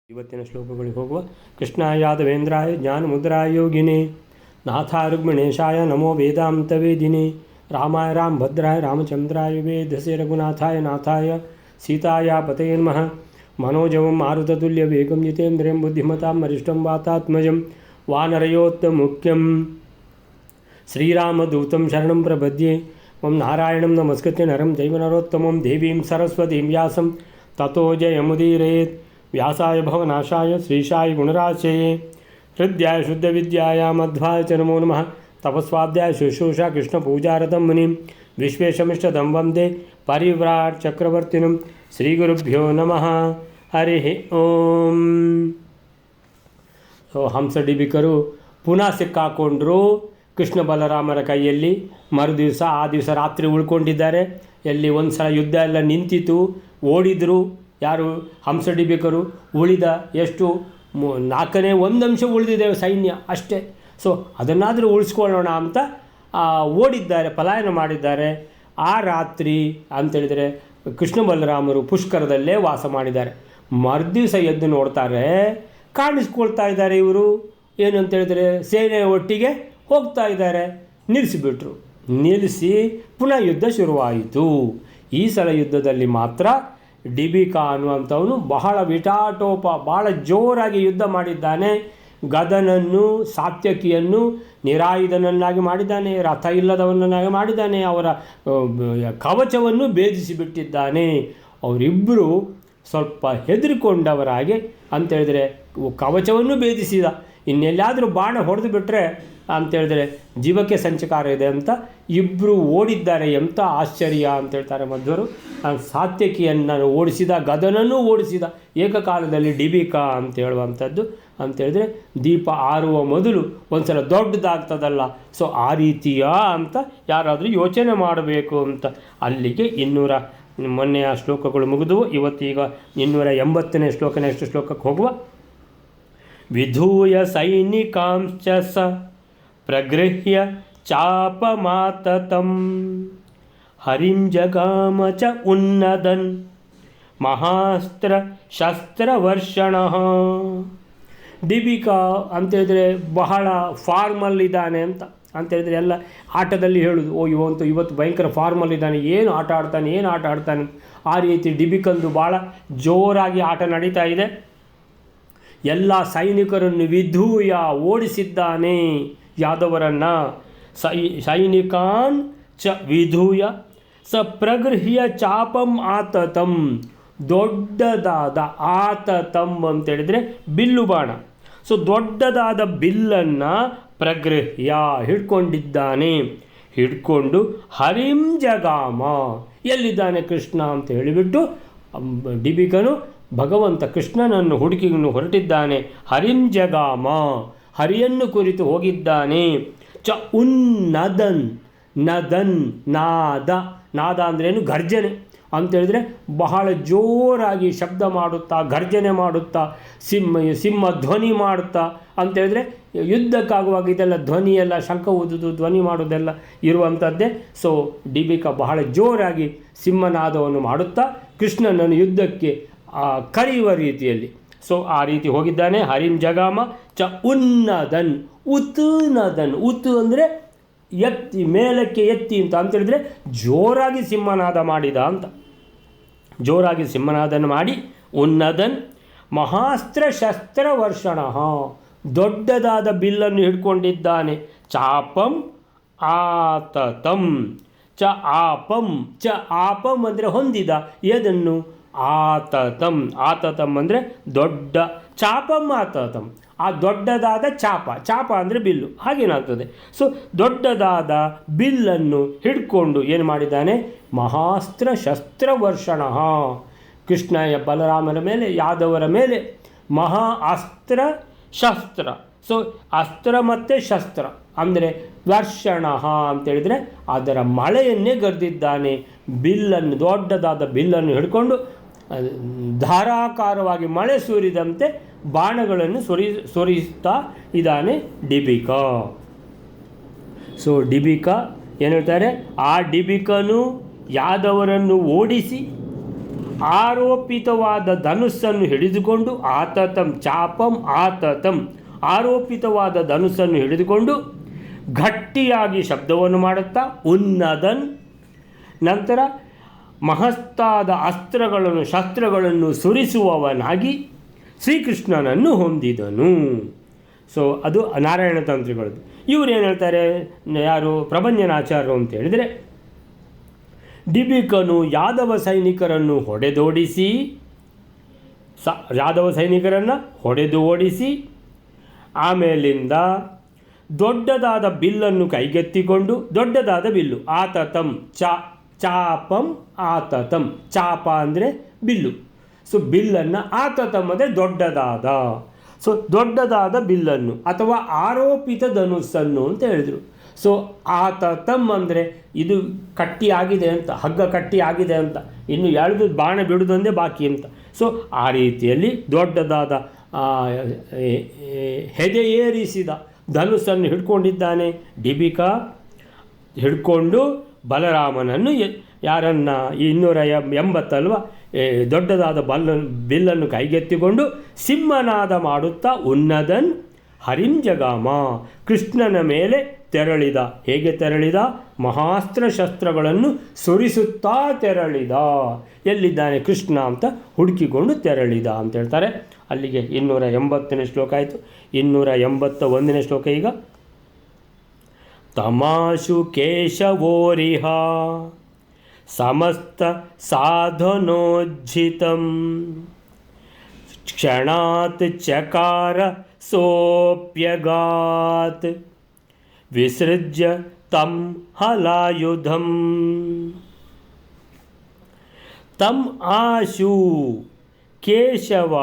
ಇವತ್ತಿನ ಶ್ಲೋಕಗಳಿಗೆ ಹೋಗುವ. ಕೃಷ್ಣಾಯ ಯಾದವೇಂದ್ರಾಯ ಜ್ಞಾನಮುದ್ರಾಯ ಯೋಗಿನೇ ನಾಥಾಯ ರುಕ್ಮಿಣೇಶಾಯ ನಮೋ ವೇದಾಂತ ವೇದಿನೇ ರಾಮಾಯ ರಾಮಭದ್ರಾಯ ರಾಮಚಂದ್ರಾಯ ವೇದಸೆ ರಘುನಾಥಾಯ ನಾಥಾಯ ಸೀತಾಯ ಪತಯೇ ನಮಃ. ಮನೋಜವಂ ಮಾರುತತುಲ್ಯ ವೇಗಂ ಜಿತೇಂದ್ರಿಯಂ ಬುದ್ಧಿಮತಾಂ ವರಿಷ್ಠಂ ವಾತಾತ್ಮಜಂ ವಾನರಯೋತ್ತಮುಖ್ಯಂ ಶ್ರೀರಾಮದೂತಂ ಶರಣಂ ಪ್ರಪದ್ಯೆ. ಓಂ ನಾರಾಯಣಂ ನಮಸ್ಕೃತ್ಯ ನರಂ ಚೈವ ನರೋತ್ತಮಂ ದೇವೀಂ ಸರಸ್ವತೀಂ ವ್ಯಾಸಂ ತತೋ ಜಯಮುದೀರಯೇತ್. ವ್ಯಾಸಾಯ ಭವನಾಶಾಯ ಶ್ರೀಶಾಯ ಗುಣರಾಶಯೇ ಹೃದಯಾಯ ಶುದ್ಧವಿದ್ಯಾಯ ಮಧ್ವಾಯ ಚ ನಮೋ ನಮಃ. ತಪಸ್ವಾಧ್ಯಾಯ ಶುಶ್ರೂಷಾ ಕೃಷ್ಣಪೂಜಾರತಂ ಮುನಿಂ ವಿಶ್ವೇಶಮಿಷ್ಟದಂ ವಂದೇ ಪರಿವ್ರಾಟ್ ಚಕ್ರವರ್ತಿನಂ. ಶ್ರೀಗುರುಭ್ಯೋ ನಮಃ. ಹರಿ ಓಂ. ಹಂಸಡಿಬಿಕರು ಪುನಃ ಸಿಕ್ಕಾಕೊಂಡ್ರು ಕೃಷ್ಣ ಬಲರಾಮರ ಕೈಯಲ್ಲಿ. ಮರುದಿವಸ ಆ ದಿವಸ ರಾತ್ರಿ ಉಳ್ಕೊಂಡಿದ್ದಾರೆ. ಎಲ್ಲಿ ಒಂದು ಸಲ ಯುದ್ಧ ಎಲ್ಲ ನಿಂತಿತು, ಓಡಿದರು. ಯಾರು? ಹಂಸಡಿಬಿಕರು. ಉಳಿದ ಎಷ್ಟು 4ನೇ 1 ಅಂಶ ಉಳಿದಿದೆ ಸೈನ್ಯ ಅಷ್ಟೇ. ಸೊ ಅದನ್ನಾದರೂ ಉಳಿಸ್ಕೊಳ್ಳೋಣ ಅಂತ ಓಡಿದ್ದಾರೆ, ಪಲಾಯನ ಮಾಡಿದ್ದಾರೆ. ಆ ರಾತ್ರಿ ಅಂತೇಳಿದರೆ ಕೃಷ್ಣ ಬಲರಾಮರು ಪುಷ್ಕರದಲ್ಲೇ ವಾಸ ಮಾಡಿದ್ದಾರೆ. ಮರುದಿವಸ ಎದ್ದು ನೋಡ್ತಾರೆ, ಕಾಣಿಸ್ಕೊಳ್ತಾ ಇದ್ದಾರೆ ಇವರು. ಏನು ಅಂತೇಳಿದರೆ ಸೇನೆ ಒಟ್ಟಿಗೆ ಹೋಗ್ತಾ ಇದ್ದಾರೆ. ನಿಲ್ಲಿಸಿಬಿಟ್ರು. ನಿಲ್ಲಿಸಿ ಪುನಃ ಯುದ್ಧ ಶುರುವಾಯಿತು. ಈ ಸಲ ಯುದ್ಧದಲ್ಲಿ ಮಾತ್ರ ಡಿಬಿಕಾ ಅನ್ನುವಂಥವನು ಬಹಳ ವಿಟಾಟೋಪ, ಬಹಳ ಜೋರಾಗಿ ಯುದ್ಧ ಮಾಡಿದ್ದಾನೆ. ಗದನನ್ನು, ಸಾತ್ಯಕಿಯನ್ನು ನಿರಾಯುಧನನ್ನಾಗಿ ಮಾಡಿದ್ದಾನೆ, ರಥ ಇಲ್ಲದವನನ್ನಾಗಿ ಮಾಡಿದ್ದಾನೆ, ಅವರ ಕವಚವನ್ನು ಭೇದಿಸಿಬಿಟ್ಟಿದ್ದಾನೆ. ಅವರಿಬ್ಬರು ಸ್ವಲ್ಪ ಹೆದರಿಕೊಂಡವರಾಗಿ ಅಂತೇಳಿದರೆ ಕವಚವನ್ನು ಭೇದಿಸಿದ. ಇನ್ನೆಲ್ಲಾದರೂ ಬಾಣ ಹೊಡೆದು ಬಿಟ್ಟರೆ ಅಂತೇಳಿದರೆ ಜೀವಕ್ಕೆ ಸಂಚಕಾರ ಇದೆ ಅಂತ ಇಬ್ಬರು ಓಡಿದ್ದಾರೆ. ಎಂಥ ಆಶ್ಚರ್ಯ ಅಂತೇಳ್ತಾರೆ ಮಧ್ವರು. ಸಾತ್ಯಕಿಯನ್ನು ಓಡಿಸಿದ, ಗದನನ್ನು ಓಡಿಸಿದ ಏಕಕಾಲದಲ್ಲಿ ಡಿಬಿಕಾ ಅಂತ ಹೇಳುವಂಥದ್ದು. ಅಂತೇಳಿದರೆ ದೀಪ ಆರುವ ಮೊದಲು ಒಂದು ಸಲ ದೊಡ್ಡದಾಗ್ತದಲ್ಲ, ಸೊ ಆ ರೀತಿಯ ಅಂತ ಯಾರಾದರೂ ಯೋಚನೆ ಮಾಡಬೇಕು ಅಂತ. ಅಲ್ಲಿಗೆ 200 ಮೊನ್ನೆಯ ಶ್ಲೋಕಗಳು ಮುಗಿದವು. ಇವತ್ತೀಗ 280ನೇ ಶ್ಲೋಕ, ನೆಕ್ಸ್ಟ್ ಶ್ಲೋಕಕ್ಕೆ ಹೋಗುವ. ವಿಧೂಯ ಸೈನಿಕಾಂಶ್ಚ ಸ ಪ್ರಗೃಹ್ಯ ಚಾಪಮಾತತಂ ಹರಿಂ ಜಗಾಮ ಚ ಉನ್ನದನ್ ಮಹಾಸ್ತ್ರ ಶಸ್ತ್ರವರ್ಷಣಃ. ಡಿಬಿಕಾ ಅಂತೇಳಿದರೆ ಬಹಳ ಫಾರ್ಮಲ್ ಇದ್ದಾನೆ ಅಂತೇಳಿದರೆ ಎಲ್ಲ ಆಟದಲ್ಲಿ ಹೇಳೋದು, ಇವತ್ತು ಭಯಂಕರ ಫಾರ್ಮಲ್ ಇದ್ದಾನೆ, ಏನು ಆಟ ಆಡ್ತಾನೆ. ಆ ರೀತಿ ಡಿಬಿಕಂದು ಭಾಳ ಜೋರಾಗಿ ಆಟ ನಡೀತಾ ಇದೆ. ಎಲ್ಲ ಸೈನಿಕರನ್ನು ವಿಧೂಯ ಓಡಿಸಿದ್ದಾನೆ, ಯಾದವರನ್ನು. ಸೈನಿಕಾನ್ ಚ ವಿಧೂಯ ಸ ಪ್ರಗೃಹ್ಯ ಚಾಪಂ ಆತತಂ. ದೊಡ್ಡದಾದ ಆತತಂ ಅಂತೇಳಿದರೆ ಬಿಲ್ಲು ಬಾಣ. ಸೊ ದೊಡ್ಡದಾದ ಬಿಲ್ಲನ್ನು ಪ್ರಗೃಹ್ಯ ಹಿಡ್ಕೊಂಡಿದ್ದಾನೆ. ಹಿಡ್ಕೊಂಡು ಹರಿಂ ಜಗಾಮ, ಎಲ್ಲಿದ್ದಾನೆ ಕೃಷ್ಣ ಅಂತ ಹೇಳಿಬಿಟ್ಟು ಡಿಬಿಕನು ಭಗವಂತ ಕೃಷ್ಣನನ್ನು ಹುಡುಕಿಯನ್ನು ಹೊರಟಿದ್ದಾನೆ. ಹರಿಂ ಜಗಾಮ, ಹರಿಯನ್ನು ಕುರಿತು ಹೋಗಿದ್ದಾನೆ. ಚ ಉನ್ನದನ್, ನದನ್ ನಾದ ಅಂದ್ರೇನು? ಗರ್ಜನೆ ಅಂತೇಳಿದರೆ ಬಹಳ ಜೋರಾಗಿ ಶಬ್ದ ಮಾಡುತ್ತಾ, ಗರ್ಜನೆ ಮಾಡುತ್ತಾ, ಸಿಂಹ ಧ್ವನಿ ಮಾಡುತ್ತಾ ಅಂತೇಳಿದರೆ ಯುದ್ಧಕ್ಕಾಗುವಾಗ ಇದೆಲ್ಲ ಧ್ವನಿಯೆಲ್ಲ, ಶಂಖ ಊದುದು, ಧ್ವನಿ ಮಾಡೋದೆಲ್ಲ ಇರುವಂಥದ್ದೇ. ಸೊ ಡಿಬಿಕಾ ಬಹಳ ಜೋರಾಗಿ ಸಿಂಹನಾದವನ್ನು ಮಾಡುತ್ತಾ ಕೃಷ್ಣನನ್ನು ಯುದ್ಧಕ್ಕೆ ಕರೆಯುವ ರೀತಿಯಲ್ಲಿ. ಸೊ ಆ ರೀತಿ ಹೋಗಿದ್ದಾನೆ. ಹರಿಂ ಜಗಾಮ ಚ ಉನ್ನದನ್, ಉತ್ತು ಅಂದರೆ ಎತ್ತಿ, ಮೇಲಕ್ಕೆ ಎತ್ತಿ ಅಂತೇಳಿದರೆ ಜೋರಾಗಿ ಸಿಂಹನಾದ ಮಾಡಿದ ಅಂತ. ಜೋರಾಗಿ ಸಿಂಹನಾದನ ಮಾಡಿ ಉನ್ನದನ್ ಮಹಾಸ್ತ್ರ ಶಸ್ತ್ರ ವರ್ಷಣ, ದೊಡ್ಡದಾದ ಬಿಲ್ಲನ್ನು ಹಿಡ್ಕೊಂಡಿದ್ದಾನೆ. ಚಾಪಂ ಆತತಂ, ಚ ಆಪಂ ಅಂದರೆ ಹೊಂದಿದ. ಎದನ್ನು? ಆತತಂ ಅಂದರೆ ದೊಡ್ಡ. ಚಾಪಂ ಆತತಂ, ಆ ದೊಡ್ಡದಾದ ಚಾಪ ಅಂದರೆ ಬಿಲ್ಲು, ಹಾಗೇನಾಗ್ತದೆ. ಸೊ ದೊಡ್ಡದಾದ ಬಿಲ್ಲನ್ನು ಹಿಡ್ಕೊಂಡು ಏನು ಮಾಡಿದ್ದಾನೆ? ಮಹಾಸ್ತ್ರ ಶಸ್ತ್ರವರ್ಷಣ. ಕೃಷ್ಣ ಬಲರಾಮನ ಮೇಲೆ, ಯಾದವರ ಮೇಲೆ ಮಹಾ ಅಸ್ತ್ರ ಶಸ್ತ್ರ. ಸೊ ಅಸ್ತ್ರ ಮತ್ತು ಶಸ್ತ್ರ ಅಂದರೆ ವರ್ಷಣ ಅಂತೇಳಿದರೆ ಅದರ ಮಳೆಯನ್ನೇ ಗರ್ದಿದ್ದಾನೆ. ಬಿಲ್ಲನ್ನು, ದೊಡ್ಡದಾದ ಬಿಲ್ಲನ್ನು ಹಿಡ್ಕೊಂಡು ಧಾರಾಕಾರವಾಗಿ ಮಳೆ ಸುರಿದಂತೆ ಬಾಣಗಳನ್ನು ಸುರಿಸ್ತಾ ಇದ್ದಾನೆ ಡಿಬಿಕಾ. ಸೊ ಏನು ಹೇಳ್ತಾರೆ? ಆ ಡಿಬಿಕನು ಯಾದವರನ್ನು ಓಡಿಸಿ ಆರೋಪಿತವಾದ ಧನುಸ್ಸನ್ನು ಹಿಡಿದುಕೊಂಡು ಆತತಂ ಚಾಪಂ ಆತತಂ, ಆರೋಪಿತವಾದ ಧನುಸ್ಸನ್ನು ಹಿಡಿದುಕೊಂಡು ಗಟ್ಟಿಯಾಗಿ ಶಬ್ದವನ್ನು ಮಾಡುತ್ತಾ ಉನ್ನದನ್, ನಂತರ ಮಹತ್ತಾದ ಅಸ್ತ್ರಗಳನ್ನು ಶಸ್ತ್ರಗಳನ್ನು ಸುರಿಸುವವನಾಗಿ ಶ್ರೀಕೃಷ್ಣನನ್ನು ಹೊಂದಿದನು. ಸೊ ಅದು ನಾರಾಯಣ ತಂತ್ರಿಗಳದ್ದು. ಇವರು ಏನು ಹೇಳ್ತಾರೆ, ಯಾರು ಪ್ರಭಂಜನಾಚಾರ್ಯರು ಅಂತ ಹೇಳಿದರೆ, ಡಿಬಿಕನು ಯಾದವ ಸೈನಿಕರನ್ನು ಹೊಡೆದು ಓಡಿಸಿ ಆಮೇಲಿಂದ ದೊಡ್ಡದಾದ ಬಿಲ್ಲನ್ನು ಕೈಗೆತ್ತಿಕೊಂಡು, ದೊಡ್ಡದಾದ ಬಿಲ್ಲು ಆತತಂ ಚಾಪಂ ಆತತಂ, ಚಾಪ ಅಂದರೆ ಬಿಲ್ಲು, ಸೊ ಬಿಲ್ಲನ್ನು, ಆತತಂ ಅಂದರೆ ದೊಡ್ಡದಾದ, ಸೊ ದೊಡ್ಡದಾದ ಬಿಲ್ಲನ್ನು ಅಥವಾ ಆರೋಪಿತ ಧನುಸ್ಸನ್ನು ಅಂತ ಹೇಳಿದರು. ಸೊ ಆತತಂ ಅಂದರೆ ಇದು ಕಟ್ಟಿ ಆಗಿದೆ ಅಂತ, ಹಗ್ಗ ಕಟ್ಟಿ ಆಗಿದೆ ಅಂತ, ಇನ್ನು ಎಳೆದು ಬಾಣ ಬಿಡುವುದೊಂದೇ ಬಾಕಿ ಅಂತ. ಸೊ ಆ ರೀತಿಯಲ್ಲಿ ದೊಡ್ಡದಾದ ಹೆದೆಯೇರಿಸಿದ ಧನುಸ್ಸನ್ನು ಹಿಡ್ಕೊಂಡಿದ್ದಾನೆ ಡಿಬಿಕ. ಹಿಡ್ಕೊಂಡು ಬಲರಾಮನನ್ನು ಯಾರನ್ನ 280 ಅಲ್ವಾ, ದೊಡ್ಡದಾದ ಬಿಲ್ಲನ್ನು ಕೈಗೆತ್ತಿಕೊಂಡು ಸಿಂಹನಾದ ಮಾಡುತ್ತಾ ಉನ್ನದನ್ ಹರಿಂಜಗಾಮ, ಕೃಷ್ಣನ ಮೇಲೆ ತೆರಳಿದ. ಹೇಗೆ ತೆರಳಿದ? ಮಹಾಸ್ತ್ರ ಶಸ್ತ್ರಗಳನ್ನು ಸುರಿಸುತ್ತಾ ತೆರಳಿದ. ಎಲ್ಲಿದ್ದಾನೆ ಕೃಷ್ಣ ಅಂತ ಹುಡುಕಿಕೊಂಡು ತೆರಳಿದ ಅಂತ ಹೇಳ್ತಾರೆ. ಅಲ್ಲಿಗೆ 280ನೇ ಶ್ಲೋಕ ಆಯಿತು. 281ನೇ ಶ್ಲೋಕ ಈಗ. ತಮಾಶು ಕೇಶವೋರಿಹ ಸಮಸ್ತ ಸಾಧನೋಜ್ಜಿತಂ ಕ್ಷಣಾತ್ ಚಕಾರ ಸೋಪ್ಯಗಾತ್ ವಿಸೃಜ್ಯ ತಂ ಹಲಾಯುಧಂ. ತಂ ಆಶು ಕೇಶವ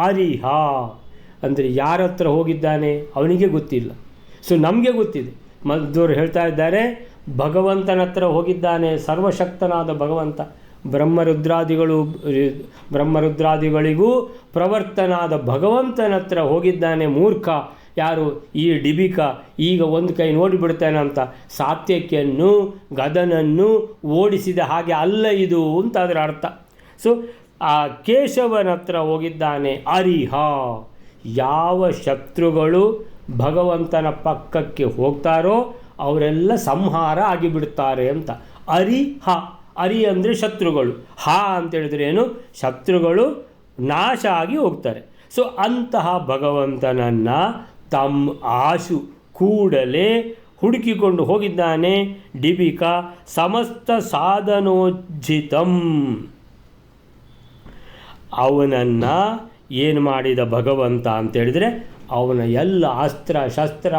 ಅರಿಹ ಅಂದರೆ ಯಾರ ಹತ್ರ ಹೋಗಿದ್ದಾನೆ ಅವನಿಗೆ ಗೊತ್ತಿಲ್ಲ. ಸೊ ನಮಗೆ ಗೊತ್ತಿದೆ. ಮದ್ದೂರು ಹೇಳ್ತಾ ಇದ್ದಾರೆ, ಭಗವಂತನ ಹತ್ರ ಹೋಗಿದ್ದಾನೆ, ಸರ್ವಶಕ್ತನಾದ ಭಗವಂತ. ಬ್ರಹ್ಮರುದ್ರಾದಿಗಳಿಗೂ ಪ್ರವರ್ತನಾದ ಭಗವಂತನ ಹತ್ರ ಹೋಗಿದ್ದಾನೆ ಮೂರ್ಖ. ಯಾರು? ಈ ಡಿಬಿಕ. ಈಗ ಒಂದು ಕೈ ನೋಡಿಬಿಡ್ತಾನೆ ಅಂತ ಸಾತ್ಯಕಿಯನ್ನು ಗದನನ್ನು ಓಡಿಸಿದ ಹಾಗೆ ಅಲ್ಲ ಇದು ಅಂತ ಅದರ ಅರ್ಥ. ಸೊ ಆ ಕೇಶವನ ಹತ್ರ ಹೋಗಿದ್ದಾನೆ. ಅರಿಹ, ಯಾವ ಶತ್ರುಗಳು ಭಗವಂತನ ಪಕ್ಕಕ್ಕೆ ಹೋಗ್ತಾರೋ ಅವರೆಲ್ಲ ಸಂಹಾರ ಆಗಿಬಿಡ್ತಾರೆ ಅಂತ. ಅರಿಹ, ಅರಿ ಅಂದರೆ ಶತ್ರುಗಳು, ಹ ಅಂತ ಹೇಳಿದ್ರೆ ಏನು? ಶತ್ರುಗಳು ನಾಶ ಆಗಿ ಹೋಗ್ತಾರೆ. ಸೊ ಅಂತಹ ಭಗವಂತನನ್ನು ತಮ್ಮ ಆಶು ಕೂಡಲೇ ಹುಡುಕಿಕೊಂಡು ಹೋಗಿದ್ದಾನೆ ಡಿಬಿಕ. ಸಮಸ್ತ ಸಾಧನೋಜ್ಜಿತಂ, ಅವನನ್ನು ಏನು ಮಾಡಿದ ಭಗವಂತ ಅಂತೇಳಿದರೆ ಅವನ ಎಲ್ಲ ಅಸ್ತ್ರ ಶಸ್ತ್ರ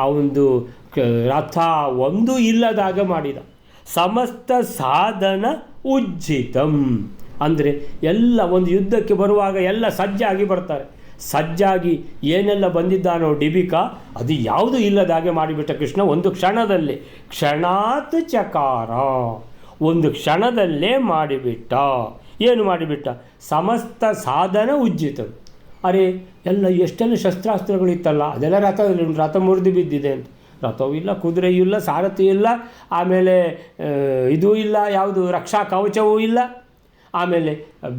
ಅವನದು ರಥ ಒಂದೂ ಇಲ್ಲದಾಗ ಮಾಡಿದ. ಸಮಸ್ತ ಸಾಧನ ಉಜ್ಜಿತಂ ಅಂದರೆ ಎಲ್ಲ ಒಂದು ಯುದ್ಧಕ್ಕೆ ಬರುವಾಗ ಎಲ್ಲ ಸಜ್ಜಾಗಿ ಬರ್ತಾರೆ. ಸಜ್ಜಾಗಿ ಏನೆಲ್ಲ ಬಂದಿದ್ದಾನೋ ಡಿಬಿಕ ಅದು ಯಾವುದೂ ಇಲ್ಲದಾಗೆ ಮಾಡಿಬಿಟ್ಟ ಕೃಷ್ಣ ಒಂದು ಕ್ಷಣದಲ್ಲೇ. ಕ್ಷಣಾತ್ ಚಕಾರ, ಒಂದು ಕ್ಷಣದಲ್ಲೇ ಮಾಡಿಬಿಟ್ಟ. ಏನು ಮಾಡಿಬಿಟ್ಟ? ಸಮಸ್ತ ಸಾಧನ ಉಜ್ಜಿತಂ. ಅರೆ ಎಲ್ಲ ಎಷ್ಟೆಲ್ಲ ಶಸ್ತ್ರಾಸ್ತ್ರಗಳಿತ್ತಲ್ಲ ಅದೆಲ್ಲ ರಥ ಮುರಿದು ಬಿದ್ದಿದೆ ಅಂತ. ರಥವೂ ಇಲ್ಲ, ಕುದುರೆಯೂ ಇಲ್ಲ, ಸಾರಥಿ ಇಲ್ಲ, ಆಮೇಲೆ ಇದೂ ಇಲ್ಲ, ಯಾವುದು ರಕ್ಷಾ ಕವಚವೂ ಇಲ್ಲ, ಆಮೇಲೆ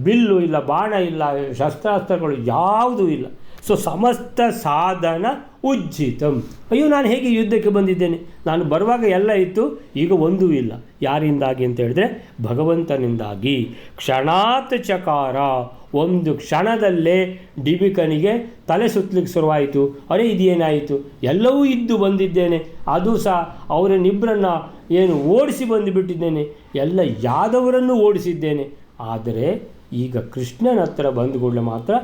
ಬಿಲ್ಲು ಇಲ್ಲ, ಬಾಣ ಇಲ್ಲ, ಶಸ್ತ್ರಾಸ್ತ್ರಗಳು ಯಾವುದೂ ಇಲ್ಲ. ಸೊ ಸಮಸ್ತ ಸಾಧನ ಉಜ್ಜಿತಂ. ಅಯ್ಯೋ ನಾನು ಹೇಗೆ ಯುದ್ಧಕ್ಕೆ ಬಂದಿದ್ದೇನೆ? ನಾನು ಬರುವಾಗ ಎಲ್ಲ ಇತ್ತು, ಈಗ ಒಂದೂ ಇಲ್ಲ. ಯಾರಿಂದಾಗಿ ಅಂತ ಹೇಳಿದ್ರೆ ಭಗವಂತನಿಂದಾಗಿ. ಕ್ಷಣಾತ್ ಚಕಾರ, ಒಂದು ಕ್ಷಣದಲ್ಲೇ ಡಿಬಿಕನಿಗೆ ತಲೆ ಸುತ್ತಲಿಕ್ಕೆ ಶುರುವಾಯಿತು. ಅರೆ ಇದೇನಾಯಿತು? ಎಲ್ಲವೂ ಇದ್ದು ಬಂದಿದ್ದೇನೆ, ಅದು ಸಹ ಅವರನ್ನಿಬ್ಬರನ್ನು ಏನು ಓಡಿಸಿ ಬಂದುಬಿಟ್ಟಿದ್ದೇನೆ, ಎಲ್ಲ ಯಾದವರನ್ನು ಓಡಿಸಿದ್ದೇನೆ. ಆದರೆ ಈಗ ಕೃಷ್ಣನ ಹತ್ರ ಬಂದುಕೊಳ್ಳೆ ಮಾತ್ರ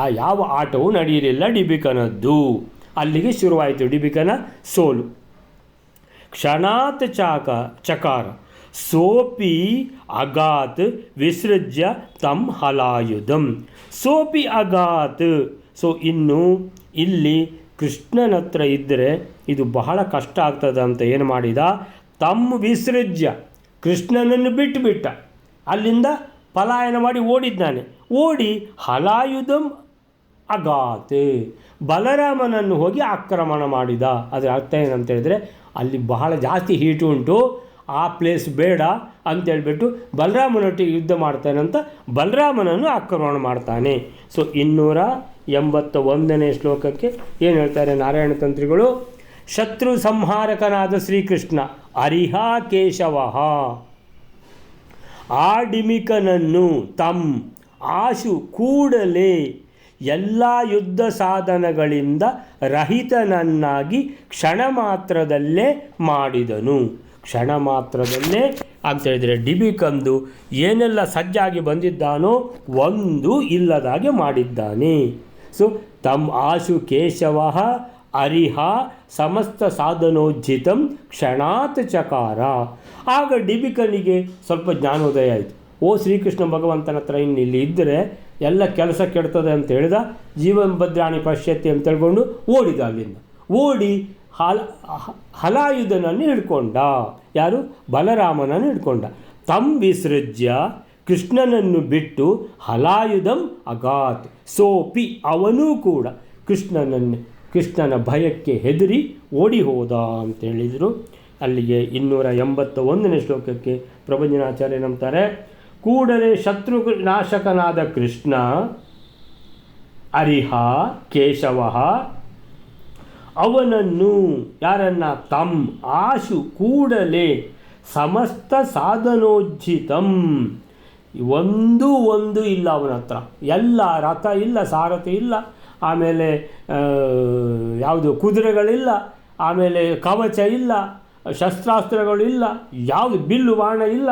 ಆ ಯಾವ ಆಟವೂ ನಡೆಯಲಿಲ್ಲ ಡಿಬಿಕನದ್ದು. ಅಲ್ಲಿಗೆ ಶುರುವಾಯಿತು ಡಿಬಿಕನ ಸೋಲು. ಕ್ಷಣಾತ್ ಚಕಾರ ಸೋಪಿ ಅಗಾತ್ ವಿಸೃಜ್ಯ ತಂ ಹಲಾಯುಧಂ. ಸೋಪಿ ಅಗಾತ್. ಸೊ ಇನ್ನು ಇಲ್ಲಿ ಕೃಷ್ಣನ ಹತ್ರ ಇದ್ದರೆ ಇದು ಬಹಳ ಕಷ್ಟ ಆಗ್ತದೆ ಅಂತ ಏನು ಮಾಡಿದ? ತಮ್ಮ ವಿಸೃಜ್ಯ, ಕೃಷ್ಣನನ್ನು ಬಿಟ್ಟುಬಿಟ್ಟ, ಅಲ್ಲಿಂದ ಪಲಾಯನ ಮಾಡಿ ಓಡಿದ್ದಾನೆ. ಓಡಿ ಹಲಾಯುಧಂ ಅಗಾತ್, ಬಲರಾಮನನ್ನು ಹೋಗಿ ಆಕ್ರಮಣ ಮಾಡಿದ. ಅದರ ಅರ್ಥ ಏನಂತ ಹೇಳಿದರೆ ಅಲ್ಲಿ ಬಹಳ ಜಾಸ್ತಿ ಹೀಟು ಉಂಟು, ಆ ಪ್ಲೇಸ್ ಬೇಡ ಅಂತೇಳ್ಬಿಟ್ಟು ಬಲರಾಮನೊಟ್ಟಿಗೆ ಯುದ್ಧ ಮಾಡ್ತಾನೆ ಅಂತ ಬಲರಾಮನನ್ನು ಆಕ್ರಮಣ ಮಾಡ್ತಾನೆ. ಸೊ 281ನೇ ಶ್ಲೋಕಕ್ಕೆ ಏನು ಹೇಳ್ತಾರೆ ನಾರಾಯಣ ತಂತ್ರಿಗಳು? ಶತ್ರು ಸಂಹಾರಕನಾದ ಶ್ರೀಕೃಷ್ಣ ಅರಿಹ ಕೇಶವ ಆ ಡಿಮಿಕನನ್ನು ಆಶು ಕೂಡಲೇ ಎಲ್ಲ ಯುದ್ಧ ಸಾಧನಗಳಿಂದ ರಹಿತನನ್ನಾಗಿ ಕ್ಷಣ ಮಾತ್ರದಲ್ಲೇ ಮಾಡಿದನು. ಕ್ಷಣ ಮಾತ್ರದಲ್ಲೇ ಅಂತೇಳಿದರೆ ಡಿಬಿಕಂದು ಏನೆಲ್ಲ ಸಜ್ಜಾಗಿ ಬಂದಿದ್ದಾನೋ ಒಂದು ಇಲ್ಲದಾಗೆ ಮಾಡಿದ್ದಾನೆ. ಸೊ ಆಶು ಕೇಶವ ಅರಿಹ ಸಮಸ್ತ ಸಾಧನೋಜ್ಜಿತಂ ಕ್ಷಣಾತ್ ಚಕಾರ. ಆಗ ಡಿಬಿಕನಿಗೆ ಸ್ವಲ್ಪ ಜ್ಞಾನೋದಯ ಆಯಿತು. ಶ್ರೀಕೃಷ್ಣ ಭಗವಂತನ ಹತ್ರ ಇಲ್ಲಿ ಇದ್ದರೆ ಎಲ್ಲ ಕೆಲಸ ಕೆಡ್ತದೆ ಅಂತ ಹೇಳಿದ. ಜೀವನ್ ಭದ್ರಾಣಿ ಪಶ್ಯತಿ ಅಂತ ಹೇಳ್ಕೊಂಡು ಓಡಿದ. ಅಲ್ಲಿಂದ ಓಡಿ ಹಲಾಯುಧನನ್ನು ಹಿಡ್ಕೊಂಡ. ಯಾರು? ಬಲರಾಮನನ್ನು ಹಿಡ್ಕೊಂಡ. ವಿಸೃಜ್ಯ ಕೃಷ್ಣನನ್ನು ಬಿಟ್ಟು ಹಲಾಯುಧಂ ಅಗಾತ್. ಸೋಪಿ ಅವನೂ ಕೂಡ ಕೃಷ್ಣನ ಭಯಕ್ಕೆ ಹೆದರಿ ಓಡಿ ಹೋದ ಅಂತ ಹೇಳಿದರು. ಅಲ್ಲಿಗೆ 281ನೇ ಶ್ಲೋಕಕ್ಕೆ ಪ್ರಭಂಜನಾಚಾರ್ಯ ನಂಬ್ತಾರೆ, ಕೂಡಲೇ ಶತ್ರು ನಾಶಕನಾದ ಕೃಷ್ಣ ಅರಿಹ ಕೇಶವ ಅವನನ್ನು ಯಾರನ್ನ ಆಶು ಕೂಡಲೇ ಸಮಸ್ತ ಸಾಧನೋಜ್ಜಿತಂ ಒಂದು ಇಲ್ಲ ಅವನ ಹತ್ರ. ಎಲ್ಲ ರಥ ಇಲ್ಲ, ಸಾರಥಿ ಇಲ್ಲ, ಆಮೇಲೆ ಯಾವುದು ಕುದುರೆಗಳಿಲ್ಲ, ಆಮೇಲೆ ಕವಚ ಇಲ್ಲ, ಶಸ್ತ್ರಾಸ್ತ್ರಗಳಿಲ್ಲ, ಯಾವುದು ಬಿಲ್ಲು ಬಾಣ ಇಲ್ಲ,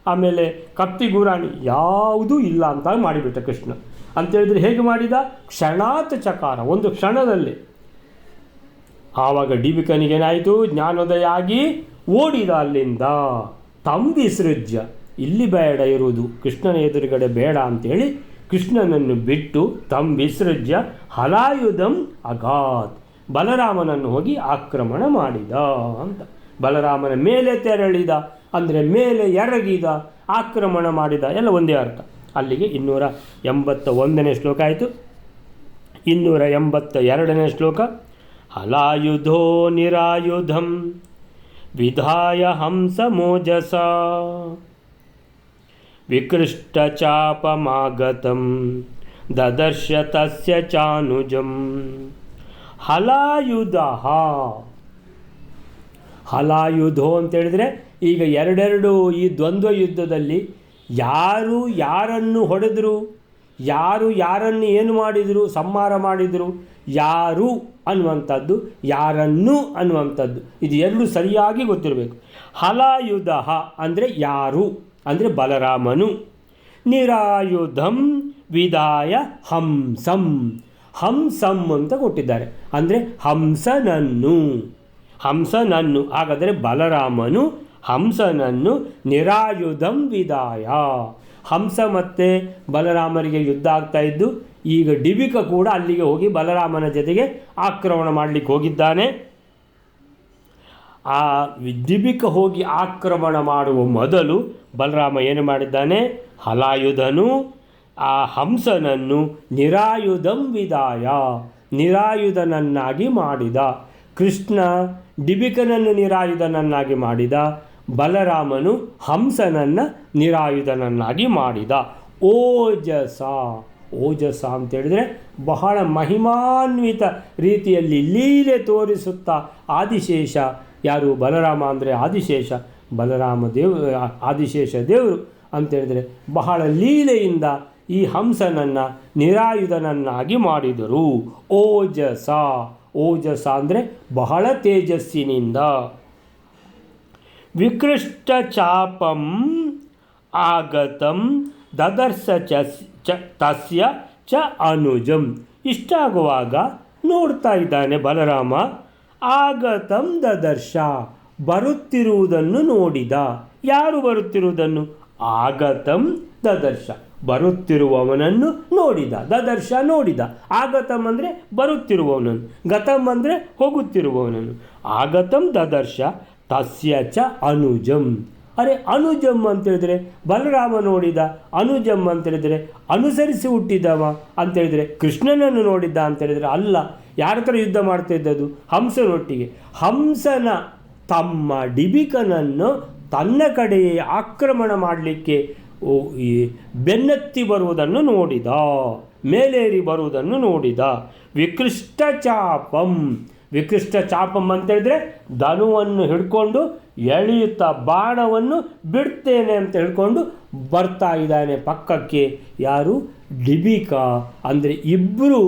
ಆಮೇಲೆ ಕತ್ತಿ ಗುರಾಣಿ ಯಾವುದೂ ಇಲ್ಲ ಅಂತ ಮಾಡಿಬಿಟ್ಟ ಕೃಷ್ಣ. ಅಂತೇಳಿದರೆ ಹೇಗೆ ಮಾಡಿದ? ಕ್ಷಣಾತ್ ಚಕಾರ, ಒಂದು ಕ್ಷಣದಲ್ಲಿ. ಆವಾಗ ಡಿಬಿಕನಿಗೇನಾಯಿತು? ಜ್ಞಾನೋದಯ ಆಗಿ ಓಡಿದ ಅಲ್ಲಿಂದ. ವಿಸೃಜ್ಯ ಇಲ್ಲಿ ಬೇಡ ಇರುವುದು, ಕೃಷ್ಣನ ಎದುರುಗಡೆ ಬೇಡ ಅಂಥೇಳಿ ಕೃಷ್ಣನನ್ನು ಬಿಟ್ಟು ವಿಸೃಜ್ಯ ಹಲಾಯುಧಂ ಅಗಾತ್ ಬಲರಾಮನನ್ನು ಹೋಗಿ ಆಕ್ರಮಣ ಮಾಡಿದ ಅಂತ. ಬಲರಾಮನ ಮೇಲೆ ತೆರಳಿದ ಅಂದರೆ ಮೇಲೆ ಎರಗಿದ, ಆಕ್ರಮಣ ಮಾಡಿದ, ಎಲ್ಲ ಒಂದೇ ಅರ್ಥ. ಅಲ್ಲಿಗೆ 281ನೇ ಶ್ಲೋಕ ಆಯಿತು. 282ನೇ ಶ್ಲೋಕ. ಹಲಾಯುಧೋ ನಿರಾಯುಧಂ ವಿಧಾಯ ಹಂಸ ಮೋಜಸ ವಿಕೃಷ್ಟಚಾಪಮಾಗತಂ ದದರ್ಶ ತಸ್ಯ ಚಾನುಜಂ. ಹಲಾಯುಧೋ ಅಂತೇಳಿದರೆ ಈಗ ಎರಡೆರಡು ಈ ದ್ವಂದ್ವ ಯುದ್ಧದಲ್ಲಿ ಯಾರು ಯಾರನ್ನು ಹೊಡೆದರು, ಯಾರು ಯಾರನ್ನು ಏನು ಮಾಡಿದರು, ಸಂಹಾರ ಮಾಡಿದರು, ಯಾರು ಅನ್ನುವಂಥದ್ದು, ಯಾರನ್ನು ಅನ್ನುವಂಥದ್ದು, ಇದು ಎರಡು ಸರಿಯಾಗಿ ಗೊತ್ತಿರಬೇಕು. ಹಲಾಯುಧ ಅಂದರೆ ಯಾರು ಅಂದರೆ ಬಲರಾಮನು. ನಿರಾಯುಧಂ ವಿದಾಯ ಹಂಸಂ ಅಂತ ಕೊಟ್ಟಿದ್ದಾರೆ. ಅಂದರೆ ಹಂಸನನ್ನು ಹಾಗಾದರೆ ಬಲರಾಮನು ಹಂಸನನ್ನು ನಿರಾಯುಧಂ ವಿದಾಯ. ಹಂಸ ಮತ್ತು ಬಲರಾಮರಿಗೆ ಯುದ್ಧ ಆಗ್ತಾ ಇದ್ದು, ಈಗ ಡಿಬಿಕ ಕೂಡ ಅಲ್ಲಿಗೆ ಹೋಗಿ ಬಲರಾಮನ ಜೊತೆಗೆ ಆಕ್ರಮಣ ಮಾಡಲಿಕ್ಕೆ ಹೋಗಿದ್ದಾನೆ. ಆ ಡಿಬಿಕ ಹೋಗಿ ಆಕ್ರಮಣ ಮಾಡುವ ಮೊದಲು ಬಲರಾಮ ಏನು ಮಾಡಿದ್ದಾನೆ? ಹಲಾಯುಧನು ಆ ಹಂಸನನ್ನು ನಿರಾಯುಧಂ ವಿದಾಯ ನಿರಾಯುಧನನ್ನಾಗಿ ಮಾಡಿದ. ಕೃಷ್ಣ ಡಿಬಿಕನನ್ನು ನಿರಾಯುಧನನ್ನಾಗಿ ಮಾಡಿದ, ಬಲರಾಮನು ಹಂಸನನ್ನು ನಿರಾಯುಧನನ್ನಾಗಿ ಮಾಡಿದ. ಓಜಸ ಅಂತೇಳಿದರೆ ಬಹಳ ಮಹಿಮಾನ್ವಿತ ರೀತಿಯಲ್ಲಿ ಲೀಲೆ ತೋರಿಸುತ್ತಾ ಆದಿಶೇಷ, ಯಾರು ಬಲರಾಮ ಅಂದರೆ ಆದಿಶೇಷ, ಆದಿಶೇಷ ದೇವರು ಅಂತೇಳಿದರೆ ಬಹಳ ಲೀಲೆಯಿಂದ ಈ ಹಂಸನನ್ನು ನಿರಾಯುಧನನ್ನಾಗಿ ಮಾಡಿದರು. ಓಜಸ ಅಂದರೆ ಬಹಳ ತೇಜಸ್ಸಿನಿಂದ. ವಿಕೃಷ್ಟ ಚಾಪಂ ಆಗತಂ ದದರ್ಶ ತಸ್ಯ ಚ ಅನುಜಂ. ಇಷ್ಟಾಗುವಾಗ ನೋಡ್ತಾ ಇದ್ದಾನೆ ಬಲರಾಮ. ಆಗತಂ ದದರ್ಶ ಬರುತ್ತಿರುವುದನ್ನು ನೋಡಿದ. ಯಾರು ಬರುತ್ತಿರುವುದನ್ನು? ಆಗತಂ ದದರ್ಶ ಬರುತ್ತಿರುವವನನ್ನು ನೋಡಿದ. ದದರ್ಶ ನೋಡಿದ. ಆಗತಂ ಅಂದರೆ ಬರುತ್ತಿರುವವನನ್ನು, ಗತಂ ಅಂದರೆ ಹೋಗುತ್ತಿರುವವನನ್ನು. ಆಗತಂ ದದರ್ಶ ತಸ್ಯ ಚ ಅನುಜಂ. ಅನುಜಂ ಅಂತೇಳಿದರೆ ಬಲರಾಮ ನೋಡಿದ. ಅನುಜಂ ಅಂತೇಳಿದರೆ ಅನುಸರಿಸಿ ಹುಟ್ಟಿದವ ಅಂತೇಳಿದರೆ ಕೃಷ್ಣನನ್ನು ನೋಡಿದ್ದ ಅಂತೇಳಿದರೆ ಅಲ್ಲ. ಯಾರ ಹತ್ರ ಯುದ್ಧ ಮಾಡ್ತಾ ಇದ್ದದ್ದು? ಹಂಸನೊಟ್ಟಿಗೆ. ಹಂಸನ ತಮ್ಮ ಡಿಬಿಕನನ್ನು ತನ್ನ ಕಡೆಯೇ ಆಕ್ರಮಣ ಮಾಡಲಿಕ್ಕೆ ಈ ಬೆನ್ನತ್ತಿ ಬರುವುದನ್ನು ನೋಡಿದ, ಮೇಲೇರಿ ಬರುವುದನ್ನು ನೋಡಿದ. ವಿಕೃಷ್ಟ ಚಾಪಂ, ವಿಕೃಷ್ಟ ಚಾಪಂ ಅಂತೇಳಿದ್ರೆ ಧನುವನ್ನು ಹಿಡ್ಕೊಂಡು ಎಳೆಯುತ್ತಾ ಬಾಣವನ್ನು ಬಿಡ್ತೇನೆ ಅಂತ ಹೇಳ್ಕೊಂಡು ಬರ್ತಾ ಇದ್ದಾನೆ ಪಕ್ಕಕ್ಕೆ. ಯಾರು? ಡಿಬಿಕ. ಅಂದರೆ ಇಬ್ಬರು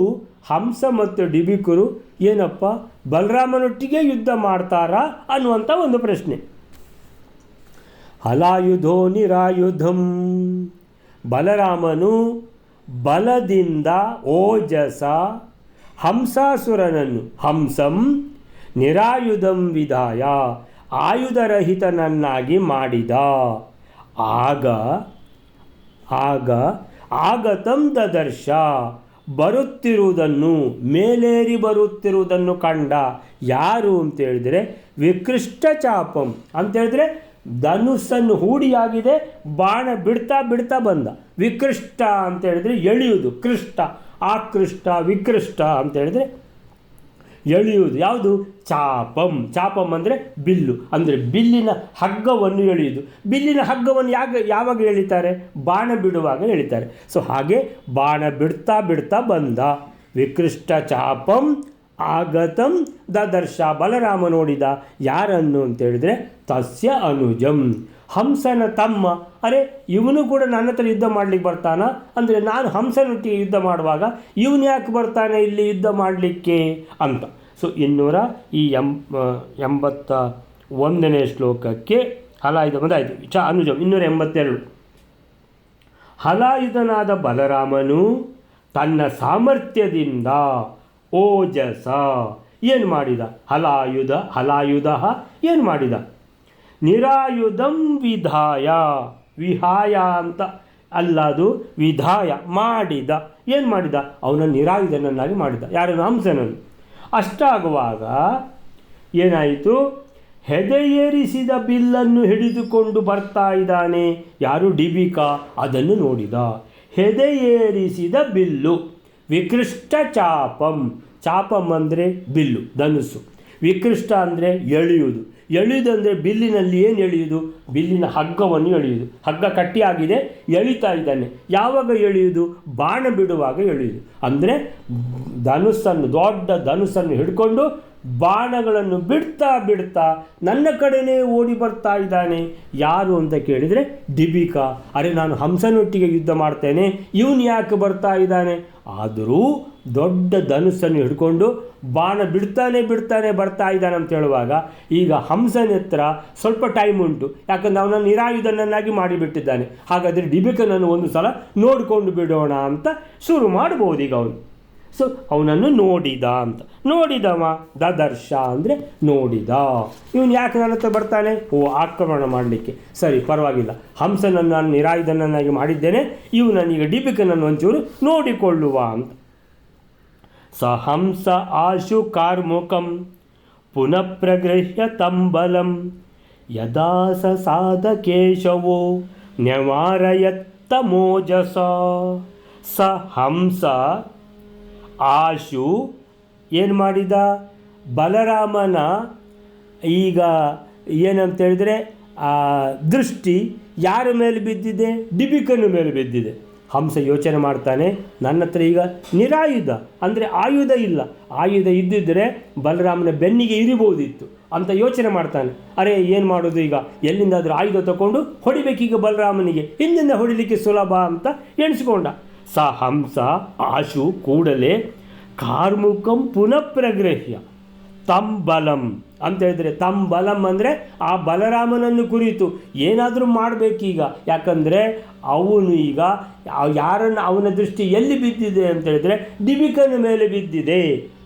ಹಂಸ ಮತ್ತು ಡಿಬಿಕರು ಏನಪ್ಪ ಬಲರಾಮನೊಟ್ಟಿಗೆ ಯುದ್ಧ ಮಾಡ್ತಾರಾ ಅನ್ನುವಂಥ ಒಂದು ಪ್ರಶ್ನೆ. ಹಲಾಯುಧೋ ನಿರಾಯುಧಂ, ಬಲರಾಮನು ಬಲದಿಂದ ಓಜಸ ಹಂಸಾಸುರನನ್ನು ಹಂಸಂ ನಿರಾಯುಧಂ ವಿಧಾಯ ಆಯುಧರಹಿತನನ್ನಾಗಿ ಮಾಡಿದ. ಆಗ ಆಗತಂ ದದರ್ಶ, ಬರುತ್ತಿರುವುದನ್ನು ಮೇಲೇರಿ ಬರುತ್ತಿರುವುದನ್ನು ಕಂಡ. ಯಾರು ಅಂತೇಳಿದರೆ ವಿಕೃಷ್ಟ ಚಾಪಂ ಅಂತೇಳಿದ್ರೆ ಧನುಸ್ಸನ್ನು ಹೂಡಿಯಾಗಿದೆ, ಬಾಣ ಬಿಡ್ತಾ ಬಿಡ್ತಾ ಬಂದ. ವಿಕೃಷ್ಟ ಅಂತೇಳಿದರೆ ಎಳೆಯುವುದು, ಕೃಷ್ಟ ಆಕೃಷ್ಟ ವಿಕೃಷ್ಟ ಅಂತೇಳಿದರೆ ಎಳೆಯುವುದು. ಯಾವುದು? ಚಾಪಂ. ಚಾಪಂ ಅಂದರೆ ಬಿಲ್ಲು, ಅಂದರೆ ಬಿಲ್ಲಿನ ಹಗ್ಗವನ್ನು ಎಳೆಯುವುದು. ಬಿಲ್ಲಿನ ಹಗ್ಗವನ್ನು ಯಾವಾಗ ಎಳಿತಾರೆ? ಬಾಣ ಬಿಡುವಾಗ ಎಳಿತಾರೆ. ಸೊ ಹಾಗೆ ಬಾಣ ಬಿಡ್ತಾ ಬಿಡ್ತಾ ಬಂದ. ವಿಕೃಷ್ಟ ಚಾಪಂ ಆಗತಂ ದದರ್ಶ, ಬಲರಾಮ ನೋಡಿದ. ಯಾರನ್ನು ಅಂತೇಳಿದರೆ ತಸ್ಯ ಅನುಜಂ, ಹಂಸನ ತಮ್ಮ. ಅರೆ ಇವನು ಕೂಡ ನನ್ನ ಹತ್ರ ಯುದ್ಧ ಮಾಡಲಿಕ್ಕೆ ಬರ್ತಾನ ಅಂದರೆ ನಾನು ಹಂಸನೊಟ್ಟಿಗೆ ಯುದ್ಧ ಮಾಡುವಾಗ ಇವನು ಯಾಕೆ ಬರ್ತಾನೆ ಇಲ್ಲಿ ಯುದ್ಧ ಮಾಡಲಿಕ್ಕೆ ಅಂತ. ಸೊ 281ನೇ ಶ್ಲೋಕಕ್ಕೆ ಹಲಾಯುಧ ಬಂದಾಯಿತು. ಅನುಜಂ 282. ಹಲಾಯುಧನಾದ ಬಲರಾಮನು ತನ್ನ ಸಾಮರ್ಥ್ಯದಿಂದ ಓಜಸ ಏನು ಮಾಡಿದ? ಹಲಾಯುಧ ಏನು ಮಾಡಿದ? ನಿರಾಯುಧಂ ವಿಧಾಯ, ವಿಹಾಯ ಅಂತ ಅಲ್ಲದು ವಿಧಾಯ ಮಾಡಿದ. ಏನು ಮಾಡಿದ? ಅವನನ್ನು ನಿರಾಯುಧನನ್ನಾಗಿ ಮಾಡಿದ. ಯಾರನ್ನು? ಹಂಸನನ್ನು. ಅಷ್ಟಾಗುವಾಗ ಏನಾಯಿತು? ಹೆದೆಯೇರಿಸಿದ ಬಿಲ್ಲನ್ನು ಹಿಡಿದುಕೊಂಡು ಬರ್ತಾ ಇದ್ದಾನೆ. ಯಾರು? ಡಿಬಿಕ. ಅದನ್ನು ನೋಡಿದ. ಹೆದೆಯೇರಿಸಿದ ಬಿಲ್ಲು. ವಿಕೃಷ್ಟ ಚಾಪಂ, ಚಾಪಂ ಅಂದರೆ ಬಿಲ್ಲು, ಧನುಸ್ಸು. ವಿಕೃಷ್ಟ ಅಂದರೆ ಎಳೆಯುವುದು. ಎಳೆಯುವುದಂದರೆ ಬಿಲ್ಲಿನಲ್ಲಿ ಏನು ಎಳೆಯುವುದು? ಬಿಲ್ಲಿನ ಹಗ್ಗವನ್ನು ಎಳೆಯುವುದು. ಹಗ್ಗ ಕಟ್ಟಿಯಾಗಿದೆ, ಎಳಿತಾ ಇದ್ದಾನೆ. ಯಾವಾಗ ಎಳೆಯುವುದು? ಬಾಣ ಬಿಡುವಾಗ ಎಳೆಯುವುದು. ಅಂದರೆ ಧನುಸ್ಸನ್ನು, ದೊಡ್ಡ ಧನುಸ್ಸನ್ನು ಹಿಡ್ಕೊಂಡು ಬಾಣಗಳನ್ನು ಬಿಡ್ತಾ ಬಿಡ್ತಾ ನನ್ನ ಕಡೆನೇ ಓಡಿ ಬರ್ತಾ ಇದ್ದಾನೆ. ಯಾರು ಅಂತ ಕೇಳಿದರೆ ಡಿಬಿಕ. ಅರೆ ನಾನು ಹಂಸನೊಟ್ಟಿಗೆ ಯುದ್ಧ ಮಾಡ್ತೇನೆ, ಇವನು ಯಾಕೆ ಬರ್ತಾ ಇದ್ದಾನೆ? ಆದರೂ ದೊಡ್ಡ ಧನುಸ್ಸನ್ನು ಹಿಡ್ಕೊಂಡು ಬಾಣ ಬಿಡ್ತಾನೆ ಬರ್ತಾ ಇದ್ದಾನೆ ಅಂತ ಹೇಳುವಾಗ ಈಗ ಹಂಸನ ಹತ್ರ ಸ್ವಲ್ಪ ಟೈಮ್ ಉಂಟು, ಯಾಕಂದರೆ ಅವನನ್ನು ನಿರಾಯುಧನನ್ನಾಗಿ ಮಾಡಿಬಿಟ್ಟಿದ್ದಾನೆ. ಹಾಗಾದರೆ ಡಿಬಿಕನನ್ನು ಒಂದು ಸಲ ನೋಡಿಕೊಂಡು ಬಿಡೋಣ ಅಂತ ಶುರು ಮಾಡ್ಬೋದು ಈಗ ಅವನು. ಸೊ ಅವನನ್ನು ನೋಡಿದ ಅಂತ. ನೋಡಿದವ ದದರ್ಶ ಅಂದರೆ ನೋಡಿದ. ಇವನು ಯಾಕೆ ನನ್ನ ಹತ್ರ ಬರ್ತಾನೆ? ಆಕ್ರಮಣ ಮಾಡಲಿಕ್ಕೆ. ಸರಿ, ಪರವಾಗಿಲ್ಲ, ಹಂಸನನ್ನು ನಾನು ನಿರಾಯುಧನನ್ನಾಗಿ ಮಾಡಿದ್ದೇನೆ, ಇವು ನನಗೆ ಡಿಬಿಕನನ್ನು ಒಂಚೂರು ನೋಡಿಕೊಳ್ಳುವ ಅಂತ. ಸ ಹಂಸ ಆಶು ಕಾರ್ಮುಕಂ ಪುನಃ ಪ್ರಗೃಹ್ಯ ತಂಬಲಂ ಯದಾ ಸಾದ ಕೇಶವೋ ನ್ಯವಾರಯತ್ತಮೋಜಸ. ಸ ಹಂಸ ಆಶು ಏನು ಮಾಡಿದ? ಬಲರಾಮನ ಈಗ ಏನಂತೇಳಿದರೆ ದೃಷ್ಟಿ ಯಾರ ಮೇಲೆ ಬಿದ್ದಿದೆ? ಡಿಬಿಕನ ಮೇಲೆ ಬಿದ್ದಿದೆ. ಹಂಸ ಯೋಚನೆ ಮಾಡ್ತಾನೆ, ನನ್ನ ಹತ್ರ ಈಗ ನಿರಾಯುಧ ಅಂದರೆ ಆಯುಧ ಇಲ್ಲ. ಆಯುಧ ಇದ್ದಿದ್ದರೆ ಬಲರಾಮನ ಬೆನ್ನಿಗೆ ಇರಿಬೋದಿತ್ತು ಅಂತ ಯೋಚನೆ ಮಾಡ್ತಾನೆ. ಅರೆ ಏನು ಮಾಡೋದು ಈಗ? ಎಲ್ಲಿಂದಾದರೂ ಆಯುಧ ತಗೊಂಡು ಹೊಡಿಬೇಕೀಗ ಬಲರಾಮನಿಗೆ, ಹಿಂದಿಂದ ಹೊಡಿಲಿಕ್ಕೆ ಸುಲಭ ಅಂತ ಎಣಿಸ್ಕೊಂಡ. ಸ ಹಂಸ ಆಶು ಕೂಡಲೇ ಕಾರ್ಮುಕಂ ಪುನಃ ಪ್ರಗೃಹ್ಯ ತಂಬಲಂ ಅಂತ ಹೇಳಿದರೆ, ತಂಬಲಂ ಅಂದರೆ ಆ ಬಲರಾಮನನ್ನು ಕುರಿತು ಏನಾದರೂ ಮಾಡಬೇಕೀಗ. ಯಾಕಂದರೆ ಅವನು ಈಗ ಯಾರನ್ನು, ಅವನ ದೃಷ್ಟಿ ಎಲ್ಲಿ ಬಿದ್ದಿದೆ ಅಂತ ಹೇಳಿದರೆ ಡಿಬಿಕನ ಮೇಲೆ ಬಿದ್ದಿದೆ.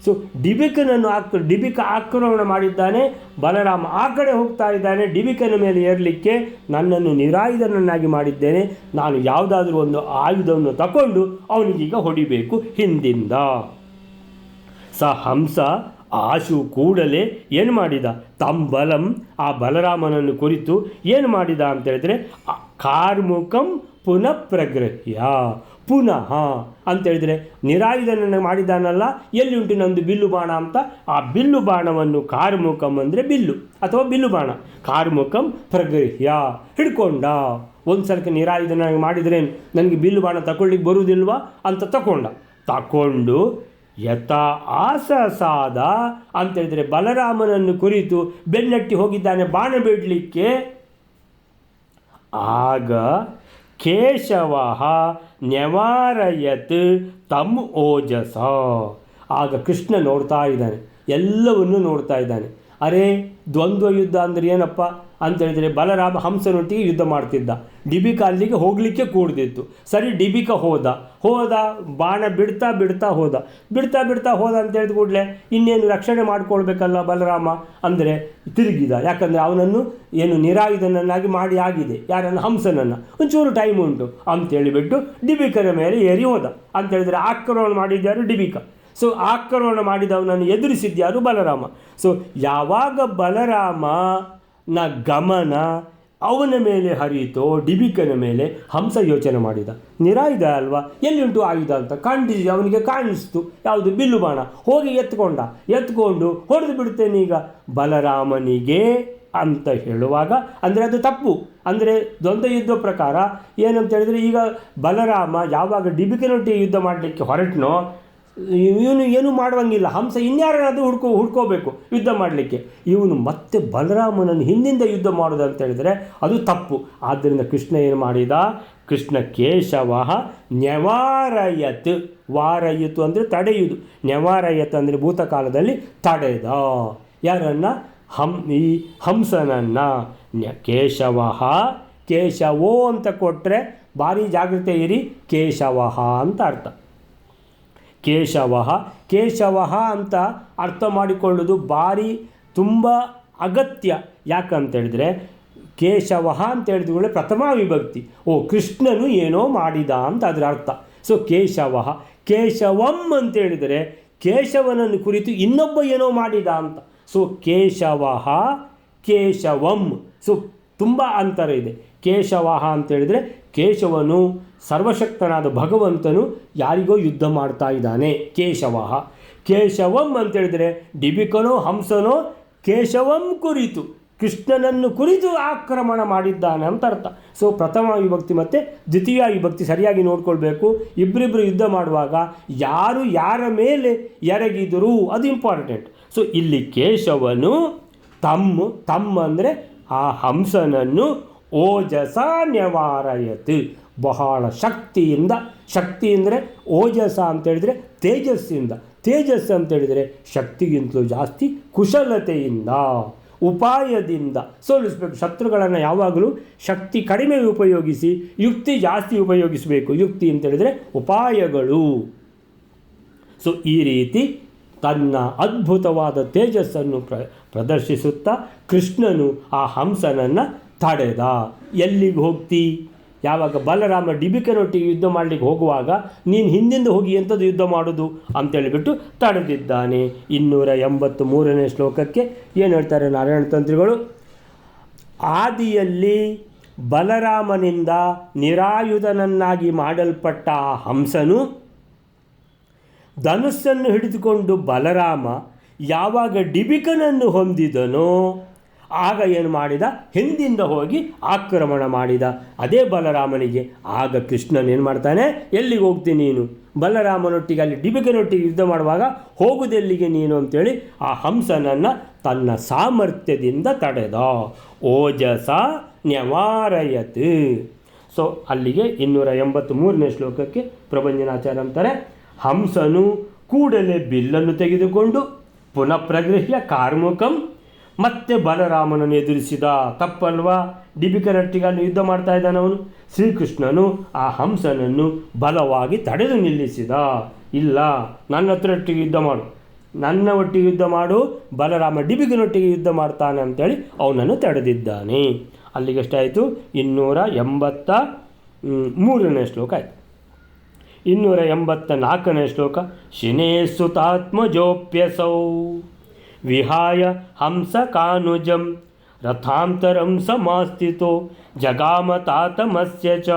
ಸೊ ಡಿಬಿಕ ಆಕ್ರಮಣ ಮಾಡಿದ್ದಾನೆ, ಬಲರಾಮ ಆ ಕಡೆ ಹೋಗ್ತಾ ಇದ್ದಾನೆ. ಡಿಬಿಕನ ಮೇಲೆ ಏರಲಿಕ್ಕೆ ನನ್ನನ್ನು ನಿರಾಯುಧನನ್ನಾಗಿ ಮಾಡಿದ್ದೇನೆ, ನಾನು ಯಾವುದಾದ್ರೂ ಒಂದು ಆಯುಧವನ್ನು ತಗೊಂಡು ಅವನಿಗೀಗ ಹೊಡಿಬೇಕು ಹಿಂದಿಂದ. ಸ ಹಂಸ ಆಶು ಕೂಡಲೇ ಏನು ಮಾಡಿದ? ತಂಬಲಂ ಆ ಬಲರಾಮನನ್ನು ಕುರಿತು ಏನು ಮಾಡಿದ ಅಂತ ಹೇಳಿದರೆ ಕಾರ್ಮುಕಂ ಪುನಃ ಪ್ರಗೃಹ್ಯ ಪುನಃ ಅಂತೇಳಿದರೆ ನಿರಾಯುಧನನ್ನು ಮಾಡಿದಾನಲ್ಲ, ಎಲ್ಲಿ ಉಂಟು ನಂದು ಬಿಲ್ಲು ಬಾಣ ಅಂತ ಆ ಬಿಲ್ಲು ಬಾಣವನ್ನು ಕಾರ್ಮುಕಂ ಅಂದರೆ ಬಿಲ್ಲು ಅಥವಾ ಬಿಲ್ಲು ಬಾಣ, ಕಾರ್ಮುಕಂ ಪ್ರಗೃಹ್ಯ ಹಿಡ್ಕೊಂಡ. ಒಂದು ಸಲಕ್ಕೆ ನಿರಾಯುಧನಾಗಿ ಮಾಡಿದರೆ ನನಗೆ ಬಿಲ್ಲು ಬಾಣ ತಗೊಳ್ಳಿಕ್ಕೆ ಬರುವುದಿಲ್ವಾ ಅಂತ ತಗೊಂಡು ಯಥ ಆಸಸಾದ ಅಂತೇಳಿದರೆ ಬಲರಾಮನನ್ನು ಕುರಿತು ಬೆನ್ನಟ್ಟಿ ಹೋಗಿದ್ದಾನೆ ಬಾಣ ಬಿಡಲಿಕ್ಕೆ. ಆಗ ಕೇಶವ ನ್ಯವಾರಯತ್ ತಮ್ ಓಜಸ. ಆಗ ಕೃಷ್ಣ ನೋಡ್ತಾ ಇದ್ದಾನೆ, ಎಲ್ಲವನ್ನೂ ನೋಡ್ತಾ ಇದ್ದಾನೆ. ಅರೆ ದ್ವಂದ್ವ ಯುದ್ಧ ಅಂದರೆ ಏನಪ್ಪ ಅಂತೇಳಿದರೆ ಬಲರಾಮ ಹಂಸನೊಟ್ಟಿಗೆ ಯುದ್ಧ ಮಾಡ್ತಿದ್ದ, ಡಿಬಿಕಾ ಅಲ್ಲಿಗೆ ಹೋಗಲಿಕ್ಕೆ ಕೂಡ್ದಿತ್ತು. ಸರಿ ಡಿಬಿಕಾ ಹೋದ ಬಾಣ ಬಿಡ್ತಾ ಹೋದ ಅಂತ ಹೇಳಿದ ಕೂಡಲೇ ಇನ್ನೇನು ರಕ್ಷಣೆ ಮಾಡ್ಕೊಳ್ಬೇಕಲ್ಲ ಬಲರಾಮ ಅಂದರೆ ತಿರುಗಿದ. ಯಾಕಂದರೆ ಅವನನ್ನು ಏನು ನಿರಾಯುಧನನ್ನಾಗಿ ಮಾಡಿ ಆಗಿದೆ, ಯಾರನ್ನು ಹಂಸನನ್ನು, ಒಂಚೂರು ಟೈಮ್ ಉಂಟು ಅಂತೇಳಿಬಿಟ್ಟು ಡಿಬಿಕನ ಮೇಲೆ ಏರಿ ಹೋದ. ಅಂತೇಳಿದರೆ ಆಕ್ರಮಣ ಮಾಡಿದ್ಯಾರು ಡಿಬಿಕಾ. ಸೊ ಆಕ್ರಮಣ ಮಾಡಿದವನನ್ನು ಎದುರಿಸಿದ್ಯಾರು ಬಲರಾಮ. ಸೊ ಯಾವಾಗ ಬಲರಾಮನ ಗಮನ ಅವನ ಮೇಲೆ ಹರಿಯಿತೋ ಡಿಬಿಕನ ಮೇಲೆ ಹಂಸ ಯೋಚನೆ ಮಾಡಿದ, ನಿರಾಯುಧ ಅಲ್ವಾ, ಎಲ್ಲಿ ಉಂಟು ಆಯುಧ ಅಂತ ಅವನಿಗೆ ಕಾಣಿಸ್ತು ಯಾವುದು ಬಿಲ್ಲು ಬಾಣ. ಹೋಗಿ ಎತ್ಕೊಂಡು ಹೊಡೆದು ಬಿಡ್ತೇನೆ ಈಗ ಬಲರಾಮನಿಗೆ ಅಂತ ಹೇಳುವಾಗ ಅಂದರೆ ಅದು ತಪ್ಪು. ಅಂದರೆ ದ್ವಂದ್ವ ಯುದ್ಧ ಪ್ರಕಾರ ಏನಂತ ಹೇಳಿದರೆ, ಈಗ ಬಲರಾಮ ಯಾವಾಗ ಡಿಬಿಕನೊಟ್ಟಿಗೆ ಯುದ್ಧ ಮಾಡಲಿಕ್ಕೆ ಹೊರಟನೋ ಇವನು ಏನೂ ಮಾಡುವಂಗಿಲ್ಲ, ಹಂಸ ಇನ್ಯಾರನ್ನಾದರೂ ಹುಡ್ಕೋಬೇಕು ಯುದ್ಧ ಮಾಡಲಿಕ್ಕೆ. ಇವನು ಮತ್ತೆ ಬಲರಾಮನನ್ನು ಹಿಂದಿಂದ ಯುದ್ಧ ಮಾಡೋದು ಅಂತ ಹೇಳಿದರೆ ಅದು ತಪ್ಪು. ಆದ್ದರಿಂದ ಕೃಷ್ಣ ಏನು ಮಾಡಿದ, ಕೃಷ್ಣ ಕೇಶವ ನ್ಯವಾರಯತ್, ವಾರಯಿತು ಅಂದರೆ ತಡೆಯುವುದು, ನ್ಯವಾರಯತ್ ಅಂದರೆ ಭೂತಕಾಲದಲ್ಲಿ ತಡೆದ ಯಾರನ್ನು, ಈ ಹಂಸನನ್ನು. ಕೇಶವೋ ಅಂತ ಕೊಟ್ಟರೆ ಭಾರಿ ಜಾಗ್ರತೆ ಇರಿ, ಕೇಶವ ಅಂತ ಅರ್ಥ. ಕೇಶವ ಅಂತ ಅರ್ಥ ಮಾಡಿಕೊಳ್ಳೋದು ಭಾರಿ ತುಂಬ ಅಗತ್ಯ. ಯಾಕಂತೇಳಿದರೆ ಕೇಶವ ಅಂತ ಹೇಳಿದ್ರೆ ಪ್ರಥಮ ವಿಭಕ್ತಿ, ಕೃಷ್ಣನು ಏನೋ ಮಾಡಿದ ಅಂತ ಅದರ ಅರ್ಥ. ಸೊ ಕೇಶವಂ ಅಂತ ಹೇಳಿದರೆ ಕೇಶವನನ್ನು ಕುರಿತು ಇನ್ನೊಬ್ಬ ಏನೋ ಮಾಡಿದ ಅಂತ. ಸೊ ಕೇಶವಂ, ಸೊ ತುಂಬ ಅಂತರ ಇದೆ. ಕೇಶವ ಅಂತೇಳಿದರೆ ಕೇಶವನು ಸರ್ವಶಕ್ತನಾದ ಭಗವಂತನು ಯಾರಿಗೋ ಯುದ್ಧ ಮಾಡ್ತಾ ಇದ್ದಾನೆ, ಕೇಶವಂ ಅಂತೇಳಿದರೆ ಡಿಬಿಕನೋ ಹಂಸನೋ ಕೇಶವಂ ಕುರಿತು ಕೃಷ್ಣನನ್ನು ಕುರಿತು ಆಕ್ರಮಣ ಮಾಡಿದ್ದಾನೆ ಅಂತ ಅರ್ಥ. ಸೊ ಪ್ರಥಮ ವಿಭಕ್ತಿ ಮತ್ತು ದ್ವಿತೀಯ ವಿಭಕ್ತಿ ಸರಿಯಾಗಿ ನೋಡ್ಕೊಳ್ಬೇಕು. ಇಬ್ಬರಿಬ್ಬರು ಯುದ್ಧ ಮಾಡುವಾಗ ಯಾರು ಯಾರ ಮೇಲೆ ಎರಗಿದರು ಅದು ಇಂಪಾರ್ಟೆಂಟ್. ಸೊ ಇಲ್ಲಿ ಕೇಶವನು ತಮ್ಮ ಅಂದರೆ ಆ ಹಂಸನನ್ನು ಓಜಸ ನ್ಯವಾರಯತ್, ಬಹಳ ಶಕ್ತಿ ಅಂದರೆ ಓಜಸ ಅಂತೇಳಿದರೆ ತೇಜಸ್ಸು ಅಂತೇಳಿದರೆ ಶಕ್ತಿಗಿಂತಲೂ ಜಾಸ್ತಿ ಕುಶಲತೆಯಿಂದ ಉಪಾಯದಿಂದ ಸೋಲಿಸಬೇಕು. ಶತ್ರುಗಳನ್ನು ಯಾವಾಗಲೂ ಶಕ್ತಿ ಕಡಿಮೆ ಉಪಯೋಗಿಸಿ ಯುಕ್ತಿ ಜಾಸ್ತಿ ಉಪಯೋಗಿಸಬೇಕು. ಯುಕ್ತಿ ಅಂತೇಳಿದರೆ ಉಪಾಯಗಳು. ಸೊ ಈ ರೀತಿ ತನ್ನ ಅದ್ಭುತವಾದ ತೇಜಸ್ಸನ್ನು ಪ್ರದರ್ಶಿಸುತ್ತಾ ಕೃಷ್ಣನು ಆ ಹಂಸನನ್ನು ತಡೆದ. ಎಲ್ಲಿಗೆ ಹೋಗ್ತಿ, ಯಾವಾಗ ಬಲರಾಮ ಡಿಬಿಕನೊಟ್ಟಿಗೆ ಯುದ್ಧ ಮಾಡಲಿಕ್ಕೆ ಹೋಗುವಾಗ ನೀನು ಹಿಂದಿಂದ ಹೋಗಿ ಎಂಥದ್ದು ಯುದ್ಧ ಮಾಡೋದು ಅಂತೇಳಿಬಿಟ್ಟು ತಡೆದಿದ್ದಾನೆ. 283ನೇ ಶ್ಲೋಕಕ್ಕೆ ಏನು ಹೇಳ್ತಾರೆ ನಾರಾಯಣ ತಂತ್ರಿಗಳು, ಆದಿಯಲ್ಲಿ ಬಲರಾಮನಿಂದ ನಿರಾಯುಧನನ್ನಾಗಿ ಮಾಡಲ್ಪಟ್ಟ ಆ ಹಂಸನು ಧನುಸ್ಸನ್ನು ಹಿಡಿದುಕೊಂಡು ಬಲರಾಮ ಯಾವಾಗ ಡಿಬಿಕನನ್ನು ಹೊಂದಿದನೋ ಆಗ ಏನು ಮಾಡಿದ, ಹಿಂದಿಂದ ಹೋಗಿ ಆಕ್ರಮಣ ಮಾಡಿದ ಅದೇ ಬಲರಾಮನಿಗೆ. ಆಗ ಕೃಷ್ಣನ್ ಏನು ಮಾಡ್ತಾನೆ, ಎಲ್ಲಿಗೆ ಹೋಗ್ತೀನಿ ನೀನು, ಬಲರಾಮನೊಟ್ಟಿಗೆ ಅಲ್ಲಿ ಡಿಬಿಕನೊಟ್ಟಿಗೆ ಯುದ್ಧ ಮಾಡುವಾಗ ಹೋಗುದೆಲ್ಲಿಗೆ ನೀನು ಅಂತೇಳಿ ಆ ಹಂಸನನ್ನು ತನ್ನ ಸಾಮರ್ಥ್ಯದಿಂದ ತಡೆದ. ಓಜಸ ನ್ಯವಾರಯತ್. ಸೊ ಅಲ್ಲಿಗೆ 283ನೇ ಶ್ಲೋಕಕ್ಕೆ ಪ್ರಭಂಜನಾಚಾರ್ಯ ಅಂತಾರೆ, ಹಂಸನು ಕೂಡಲೇ ಬಿಲ್ಲನ್ನು ತೆಗೆದುಕೊಂಡು ಪುನಃ ಪ್ರಗೃಹ್ಯ ಕಾರ್ಮುಕಂ ಮತ್ತೆ ಬಲರಾಮನನ್ನು ಎದುರಿಸಿದ. ತಪ್ಪಲ್ವಾ, ಡಿಬಿಕನೊಟ್ಟಿಗೆ ಯುದ್ಧ ಮಾಡ್ತಾ ಇದ್ದಾನೆ ಅವನು. ಶ್ರೀಕೃಷ್ಣನು ಆ ಹಂಸನನ್ನು ಬಲವಾಗಿ ತಡೆದು ನಿಲ್ಲಿಸಿದ. ಇಲ್ಲ, ನನ್ನ ಒಟ್ಟಿಗೆ ಯುದ್ಧ ಮಾಡು, ಬಲರಾಮ ಡಿಬಿಕನೊಟ್ಟಿಗೆ ಯುದ್ಧ ಮಾಡ್ತಾನೆ ಅಂತೇಳಿ ಅವನನ್ನು ತಡೆದಿದ್ದಾನೆ. ಅಲ್ಲಿಗೆಷ್ಟಾಯಿತು, 283ನೇ ಶ್ಲೋಕ ಆಯಿತು. 284ನೇ ಶ್ಲೋಕ, ಶಿನೇಸುತಾತ್ಮಜೋಪ್ಯಸೌ ವಿಹಾಯ ಹಂಸ ಕಾನುಜಂ ರಥಾಂತರಂ ಸಮಾಸ್ಥಿತೋ ಜಗಾಮ ತಾತಮಸ್ಯ ಚ.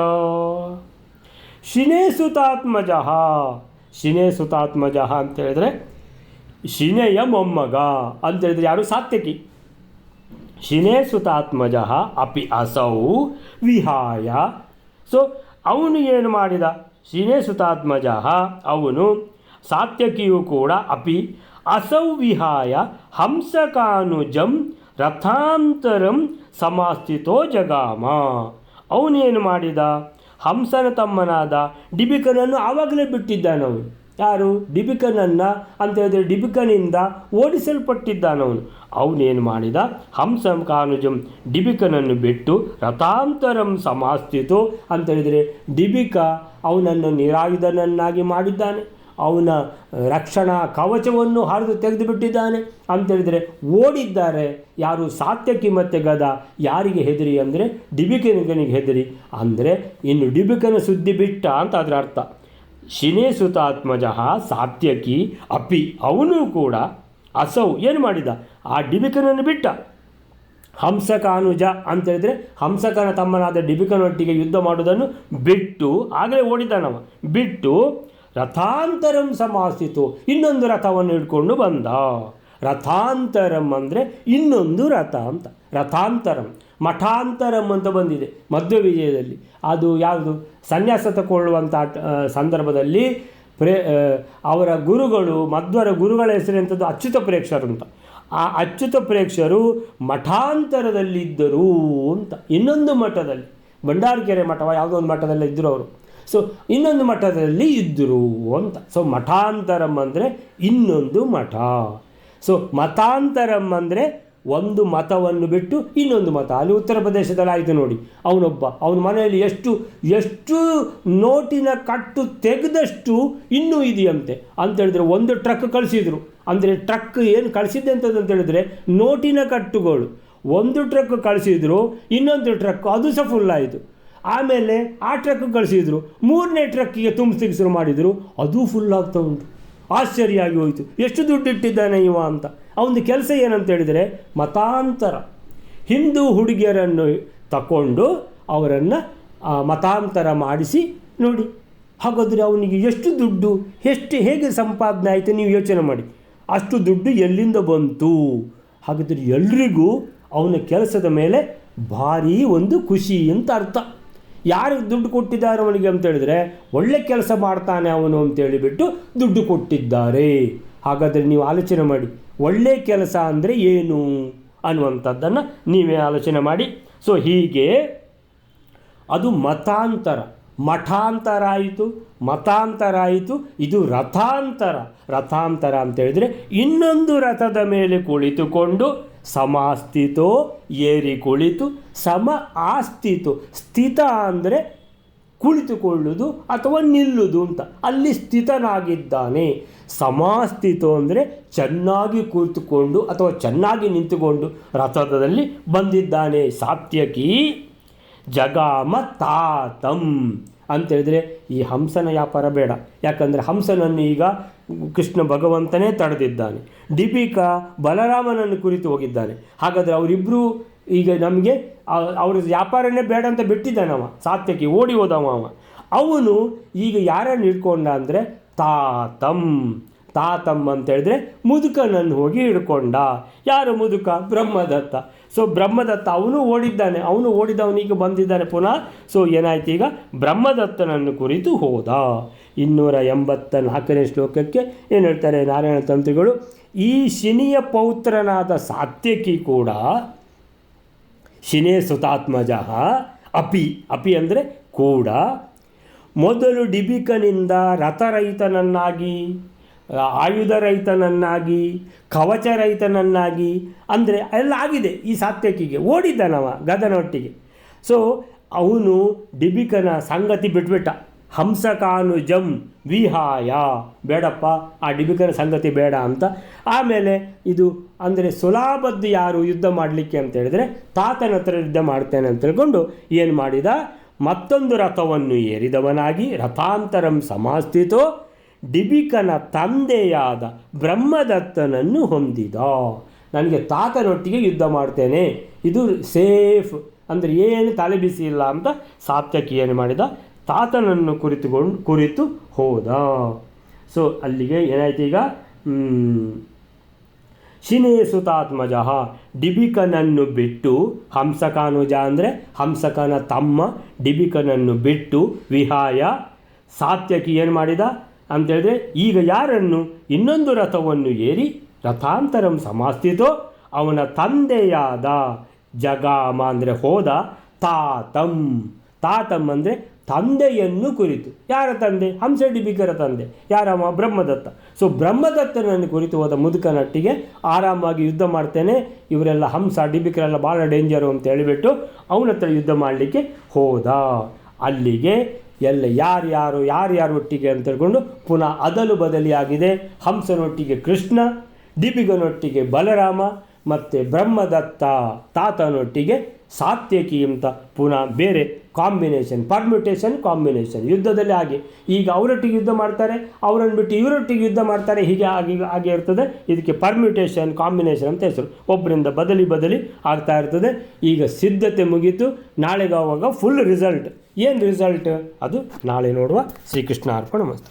ಶಿನೇಸುತಾತ್ಮಜ. ಶಿನೇಸುತಾತ್ಮಜ ಅಂತ ಹೇಳಿದ್ರೆ ಶಿನೆಯ ಮೊಮ್ಮಗ ಅಂತ ಹೇಳಿದ್ರೆ ಯಾರು? ಸಾತ್ಯಕಿ. ಶಿನೇಸುತಾತ್ಮಜ ಅಪಿ ಅಸೌ ವಿಹಾಯ. ಸೊ ಅವನು ಏನು ಮಾಡಿದ? ಶಿನೇಸುತಾತ್ಮಜ ಅವನು, ಸಾತ್ಯಕಿಯು ಕೂಡ ಅಪಿ ಅಸೌ ವಿಹಾಯ ಹಂಸಕಾನುಜಂ ರಥಾಂತರಂ ಸಮಾಸ್ಥಿತೋ ಜಗಾಮ. ಅವನೇನು ಮಾಡಿದ? ಹಂಸನ ತಮ್ಮನಾದ ಡಿಬಿಕನನ್ನು ಆವಾಗಲೇ ಬಿಟ್ಟಿದ್ದಾನವನು. ಯಾರು? ಡಿಬಿಕನನ್ನು ಅಂತ ಹೇಳಿದ್ರೆ ಡಿಬಿಕನಿಂದ ಓಡಿಸಲ್ಪಟ್ಟಿದ್ದಾನವನು. ಅವನೇನು ಮಾಡಿದ? ಹಂಸಂ ಕಾನುಜಂ ಡಿಬಿಕನನ್ನು ಬಿಟ್ಟು ರಥಾಂತರಂ ಸಮಾಸ್ಥಿತು ಅಂತ ಹೇಳಿದರೆ ಡಿಬಿಕ ಅವನನ್ನು ನಿರಾಯುಧನನ್ನಾಗಿ ಮಾಡಿದ್ದಾನೆ. ಅವನ ರಕ್ಷಣಾ ಕವಚವನ್ನು ಹರಿದು ತೆಗೆದು ಬಿಟ್ಟಿದ್ದಾನೆ ಅಂತೇಳಿದರೆ ಓಡಿದ್ದಾರೆ. ಯಾರು? ಸಾತ್ಯಕಿ ಮತ್ತು ಗದ. ಯಾರಿಗೆ ಹೆದರಿ ಅಂದರೆ ಡಿಬಿಕನಿಗೆ ಹೆದರಿ. ಅಂದರೆ ಇನ್ನು ಡಿಬಿಕನ ಸುದ್ದಿ ಬಿಟ್ಟ ಅಂತ ಅದರ ಅರ್ಥ. ಶಿನೇಸುತಾತ್ಮಜ ಸಾತ್ಯಕಿ ಅಪಿ ಅವನು ಕೂಡ ಅಸೌ ಏನು ಮಾಡಿದ? ಆ ಡಿಬಿಕನನ್ನು ಬಿಟ್ಟ. ಹಂಸಕಾನುಜ ಅಂತೇಳಿದರೆ ಹಂಸಕನ ತಮ್ಮನಾದ ಡಿಬಿಕನೊಟ್ಟಿಗೆ ಯುದ್ಧ ಮಾಡುವುದನ್ನು ಬಿಟ್ಟು ಆಗಲೇ ಓಡಿದ್ದಾನವ. ಬಿಟ್ಟು ರಥಾಂತರಂ ಸಮಾಸ್ಥಿತು ಇನ್ನೊಂದು ರಥವನ್ನು ಹಿಡ್ಕೊಂಡು ಬಂದ. ರಥಾಂತರಂ ಅಂದರೆ ಇನ್ನೊಂದು ರಥ ಅಂತ. ರಥಾಂತರಂ ಮಠಾಂತರಂ ಅಂತ ಬಂದಿದೆ ಮಧ್ವ ವಿಜಯದಲ್ಲಿ. ಅದು ಯಾವುದು? ಸನ್ಯಾಸ ತಗೊಳ್ಳುವಂಥ ಸಂದರ್ಭದಲ್ಲಿ ಅವರ ಗುರುಗಳು, ಮಧ್ವರ ಗುರುಗಳ ಹೆಸರೆಂಥದ್ದು ಅಚ್ಯುತ ಪ್ರೇಕ್ಷರು ಅಂತ. ಆ ಅಚ್ಯುತ ಪ್ರೇಕ್ಷರು ಮಠಾಂತರದಲ್ಲಿದ್ದರು ಅಂತ. ಇನ್ನೊಂದು ಮಠದಲ್ಲಿ, ಭಂಡಾರಕೆರೆ ಮಠವ ಯಾವುದೋ ಒಂದು ಮಠದಲ್ಲಿ ಇದ್ದರು ಅವರು. ಸೊ ಇನ್ನೊಂದು ಮಠದಲ್ಲಿ ಇದ್ದರು ಅಂತ. ಸೊ ಮಠಾಂತರಂ ಅಂದರೆ ಇನ್ನೊಂದು ಮಠ. ಸೊ ಮತಾಂತರಂ ಅಂದರೆ ಒಂದು ಮತವನ್ನು ಬಿಟ್ಟು ಇನ್ನೊಂದು ಮತ. ಅಲ್ಲಿ ಉತ್ತರ ಪ್ರದೇಶದಲ್ಲಿ ಆಯಿತು ನೋಡಿ. ಅವನ ಮನೆಯಲ್ಲಿ ಎಷ್ಟು ನೋಟಿನ ಕಟ್ಟು ತೆಗೆದಷ್ಟು ಇನ್ನೂ ಇದೆಯಂತೆ ಅಂತೇಳಿದ್ರೆ ಒಂದು ಟ್ರಕ್ ಕಳಿಸಿದರು. ಅಂದರೆ ಟ್ರಕ್ ಏನು ಕಳಿಸಿದ್ದೆ ಅಂತಂತೇಳಿದ್ರೆ ನೋಟಿನ ಕಟ್ಟುಗಳು ಒಂದು ಟ್ರಕ್ ಕಳಿಸಿದ್ರು, ಇನ್ನೊಂದು ಟ್ರಕ್ ಅದು ಸಹ ಫುಲ್ಲಾಯಿತು. ಆಮೇಲೆ ಆ ಟ್ರಕ್ ಕಳಿಸಿದ್ರು, ಮೂರನೇ ಟ್ರಕ್ಕಿಗೆ ತುಂಬಿಸ್ಲಿಕ್ಕೆ ಶುರು ಮಾಡಿದರು, ಅದು ಫುಲ್ ಆಗ್ತಾ ಉಂಟು. ಆಶ್ಚರ್ಯ ಆಗಿ ಹೋಯಿತು, ಎಷ್ಟು ದುಡ್ಡು ಇಟ್ಟಿದ್ದಾನೆ ಇವ ಅಂತ. ಅವನ ಕೆಲಸ ಏನಂತೇಳಿದರೆ ಮತಾಂತರ. ಹಿಂದೂ ಹುಡುಗಿಯರನ್ನು ತಗೊಂಡು ಅವರನ್ನು ಮತಾಂತರ ಮಾಡಿಸಿ ನೋಡಿ. ಹಾಗಾದರೆ ಅವನಿಗೆ ಎಷ್ಟು ದುಡ್ಡು, ಹೇಗೆ ಸಂಪಾದನೆ ಆಯಿತು ನೀವು ಯೋಚನೆ ಮಾಡಿ. ಅಷ್ಟು ದುಡ್ಡು ಎಲ್ಲಿಂದ ಬಂತು? ಹಾಗಾದರೆ ಎಲ್ರಿಗೂ ಅವನ ಕೆಲಸದ ಮೇಲೆ ಭಾರೀ ಒಂದು ಖುಷಿ ಅಂತ ಅರ್ಥ. ಯಾರು ದುಡ್ಡು ಕೊಟ್ಟಿದ್ದಾರೆ ಅವನಿಗೆ ಅಂತೇಳಿದರೆ ಒಳ್ಳೆ ಕೆಲಸ ಮಾಡ್ತಾನೆ ಅವನು ಅಂತೇಳಿಬಿಟ್ಟು ದುಡ್ಡು ಕೊಟ್ಟಿದ್ದಾರೆ. ಹಾಗಾದರೆ ನೀವು ಆಲೋಚನೆ ಮಾಡಿ, ಒಳ್ಳೆ ಕೆಲಸ ಅಂದರೆ ಏನು ಅನ್ನುವಂಥದ್ದನ್ನು ನೀವೇ ಆಲೋಚನೆ ಮಾಡಿ. ಸೊ ಹೀಗೆ ಅದು ಮತಾಂತರ. ಮಠಾಂತರ ಆಯಿತು, ಮತಾಂತರ ಆಯಿತು, ಇದು ರಥಾಂತರ. ರಥಾಂತರ ಅಂತೇಳಿದರೆ ಇನ್ನೊಂದು ರಥದ ಮೇಲೆ ಕುಳಿತುಕೊಂಡು ಸಮಾಸ್ಥಿತೋ ಏರಿ ಕುಳಿತು, ಸಮ ಆಸ್ಥಿತು. ಸ್ಥಿತ ಅಂದರೆ ಕುಳಿತುಕೊಳ್ಳುವುದು ಅಥವಾ ನಿಲ್ಲುವುದು ಅಂತ, ಅಲ್ಲಿ ಸ್ಥಿತನಾಗಿದ್ದಾನೆ. ಸಮಾಸ್ಥಿತೋ ಅಂದರೆ ಚೆನ್ನಾಗಿ ಕುಳಿತುಕೊಂಡು ಅಥವಾ ಚೆನ್ನಾಗಿ ನಿಂತುಕೊಂಡು ರಥದಲ್ಲಿ ಬಂದಿದ್ದಾನೆ. ಸಾತ್ಯಕಿ ಜಗಾಮ ತಾತಂ ಅಂತೇಳಿದರೆ ಈ ಹಂಸನ ವ್ಯಾಪಾರ ಬೇಡ. ಯಾಕಂದರೆ ಹಂಸನನ್ನು ಈಗ ಕೃಷ್ಣ ಭಗವಂತನೇ ತಡೆದಿದ್ದಾನೆ. ಡಿಬಿಕ ಬಲರಾಮನನ್ನು ಕುರಿತು ಹೋಗಿದ್ದಾನೆ. ಹಾಗಾದರೆ ಅವರಿಬ್ಬರು ಈಗ ನಮಗೆ ಅವ್ರ ವ್ಯಾಪಾರನೇ ಬೇಡ ಅಂತ ಬಿಟ್ಟಿದ್ದಾನವ. ಸಾತ್ಯಕಿ ಓಡಿ ಹೋದವ. ಅವನು ಈಗ ಯಾರನ್ನು ಹಿಡ್ಕೊಂಡ ಅಂದರೆ ತಾತಂ. ತಾತಂ ಅಂತೇಳಿದ್ರೆ ಮುದುಕನನ್ನು ಹೋಗಿ ಹಿಡ್ಕೊಂಡ. ಯಾರು ಮುದುಕ? ಬ್ರಹ್ಮದತ್ತ. ಸೊ ಬ್ರಹ್ಮದತ್ತ ಅವನು ಓಡಿದ್ದಾನೆ. ಅವನು ಓಡಿದವನಿಗೆ ಬಂದಿದ್ದಾನೆ ಪುನಃ. ಸೊ ಏನಾಯ್ತು, ಈಗ ಬ್ರಹ್ಮದತ್ತನನ್ನು ಕುರಿತು ಹೋದ. 284ನೇ ಶ್ಲೋಕಕ್ಕೆ ಏನು ಹೇಳ್ತಾರೆ ನಾರಾಯಣ ತಂತ್ರಿಗಳು? ಈ ಶಿನಿಯ ಪೌತ್ರನಾದ ಸಾತ್ಯಕಿ ಕೂಡ ಶಿನೇ ಸುತಾತ್ಮಜ ಅಪಿ ಅಂದರೆ ಕೂಡ ಮೊದಲು ಡಿಬಿಕನಿಂದ ರಥರಹಿತನನ್ನಾಗಿ, ಆಯುಧರಹಿತನನ್ನಾಗಿ, ಕವಚರಹಿತನನ್ನಾಗಿ ಅಂದರೆ ಎಲ್ಲ ಆಗಿದೆ ಈ ಸಾತ್ಯಕಿಗೆ. ಓಡಿದ್ದಾನವ ಗದನೊಟ್ಟಿಗೆ. ಸೊ ಅವನು ಡಿಬಿಕನ ಸಂಗತಿ ಬಿಟ್ಬಿಟ್ಟ. ಹಂಸಕಾನುಜಂ ವಿಹಾಯ, ಬೇಡಪ್ಪ ಆ ಡಿಬಿಕನ ಸಂಗತಿ ಬೇಡ ಅಂತ. ಆಮೇಲೆ ಇದು ಅಂದರೆ ಸುಲಾಭದ್ದು ಯಾರು ಯುದ್ಧ ಮಾಡಲಿಕ್ಕೆ ಅಂತ ಹೇಳಿದರೆ ತಾತನ ಹತ್ರ ಯುದ್ಧ ಮಾಡ್ತೇನೆ ಅಂತ ಹೇಳ್ಕೊಂಡು ಏನು ಮಾಡಿದ, ಮತ್ತೊಂದು ರಥವನ್ನು ಏರಿದವನಾಗಿ ರಥಾಂತರಂ ಸಮಾಸ್ಥಿತೋ ಡಿಬಿಕನ ತಂದೆಯಾದ ಬ್ರಹ್ಮದತ್ತನನ್ನು ಹೊಂದಿದ. ನನಗೆ ತಾತನೊಟ್ಟಿಗೆ ಯುದ್ಧ ಮಾಡ್ತೇನೆ, ಇದು ಸೇಫ್ ಅಂದರೆ ಏನು ತಲೆ ಬಿಸಿ ಇಲ್ಲ ಅಂತ ಸಾತ್ಯಕಿ ಏನು ಮಾಡಿದ, ತಾತನನ್ನು ಕುರಿತು ಹೋದ. ಸೊ ಅಲ್ಲಿಗೆ ಏನಾಯ್ತು ಈಗ, ಶಿನೇಸುತಾತ್ಮಜ ಡಿಬಿಕನನ್ನು ಬಿಟ್ಟು, ಹಂಸಕಾನುಜ ಅಂದರೆ ಹಂಸಕನ ತಮ್ಮ ಡಿಬಿಕನನ್ನು ಬಿಟ್ಟು, ವಿಹಾಯ ಸಾತ್ಯಕಿ ಏನು ಮಾಡಿದ ಅಂತೇಳಿದ್ರೆ, ಈಗ ಯಾರನ್ನು ಇನ್ನೊಂದು ರಥವನ್ನು ಏರಿ ರಥಾಂತರಂ ಸಮಾಸ್ಥಿತೋ ಅವನ ತಂದೆಯಾದ ಜಗಾಮ ಅಂದರೆ ಹೋದ, ತಾತಂ ಅಂದರೆ ತಂದೆಯನ್ನು ಕುರಿತು. ಯಾರ ತಂದೆ? ಹಂಸ ಡಿಬಿಕರ ತಂದೆ. ಯಾರಮ್ಮ? ಬ್ರಹ್ಮದತ್ತ. ಸೊ ಬ್ರಹ್ಮದತ್ತನನ್ನು ಕುರಿತು ಹೋದ ಮುದುಕನೊಟ್ಟಿಗೆ ಆರಾಮಾಗಿ ಯುದ್ಧ ಮಾಡ್ತೇನೆ, ಇವರೆಲ್ಲ ಹಂಸ ಡಿಬಿಕರೆಲ್ಲ ಭಾಳ ಡೇಂಜರು ಅಂತ ಹೇಳಿಬಿಟ್ಟು ಅವನ ಹತ್ರ ಯುದ್ಧ ಮಾಡಲಿಕ್ಕೆ ಹೋದ. ಅಲ್ಲಿಗೆ ಎಲ್ಲ ಯಾರ್ಯಾರು ಒಟ್ಟಿಗೆ ಅಂತ ಹೇಳ್ಕೊಂಡು ಪುನಃ ಅದಲು ಬದಲಿಯಾಗಿದೆ. ಹಂಸನೊಟ್ಟಿಗೆ ಕೃಷ್ಣ, ಡಿಬಿಗನೊಟ್ಟಿಗೆ ಬಲರಾಮ, ಮತ್ತು ಬ್ರಹ್ಮದತ್ತ ತಾತನೊಟ್ಟಿಗೆ ಸಾತ್ಯಕಿ ಅಂತ ಪುನಃ ಬೇರೆ ಕಾಂಬಿನೇಷನ್ ಯುದ್ಧದಲ್ಲಿ ಹಾಗೆ. ಈಗ ಅವರೊಟ್ಟಿಗೆ ಯುದ್ಧ ಮಾಡ್ತಾರೆ, ಅವರನ್ನು ಬಿಟ್ಟು ಇವರೊಟ್ಟಿಗೆ ಯುದ್ಧ ಮಾಡ್ತಾರೆ, ಹೀಗೆ ಹಾಗೆ ಇರ್ತದೆ. ಇದಕ್ಕೆ ಪರ್ಮ್ಯುಟೇಷನ್ ಕಾಂಬಿನೇಷನ್ ಅಂತ ಹೆಸರು. ಒಬ್ಬರಿಂದ ಬದಲಿ ಆಗ್ತಾ ಇರ್ತದೆ. ಈಗ ಸಿದ್ಧತೆ ಮುಗೀತು. ನಾಳೆಗೆ ಆವಾಗ ಫುಲ್ ರಿಸಲ್ಟ್. ಏನು ರಿಸಲ್ಟ್ ಅದು ನಾಳೆ ನೋಡುವ. ಶ್ರೀಕೃಷ್ಣ ಅರ್ಪಣ ಮಸ್ತು.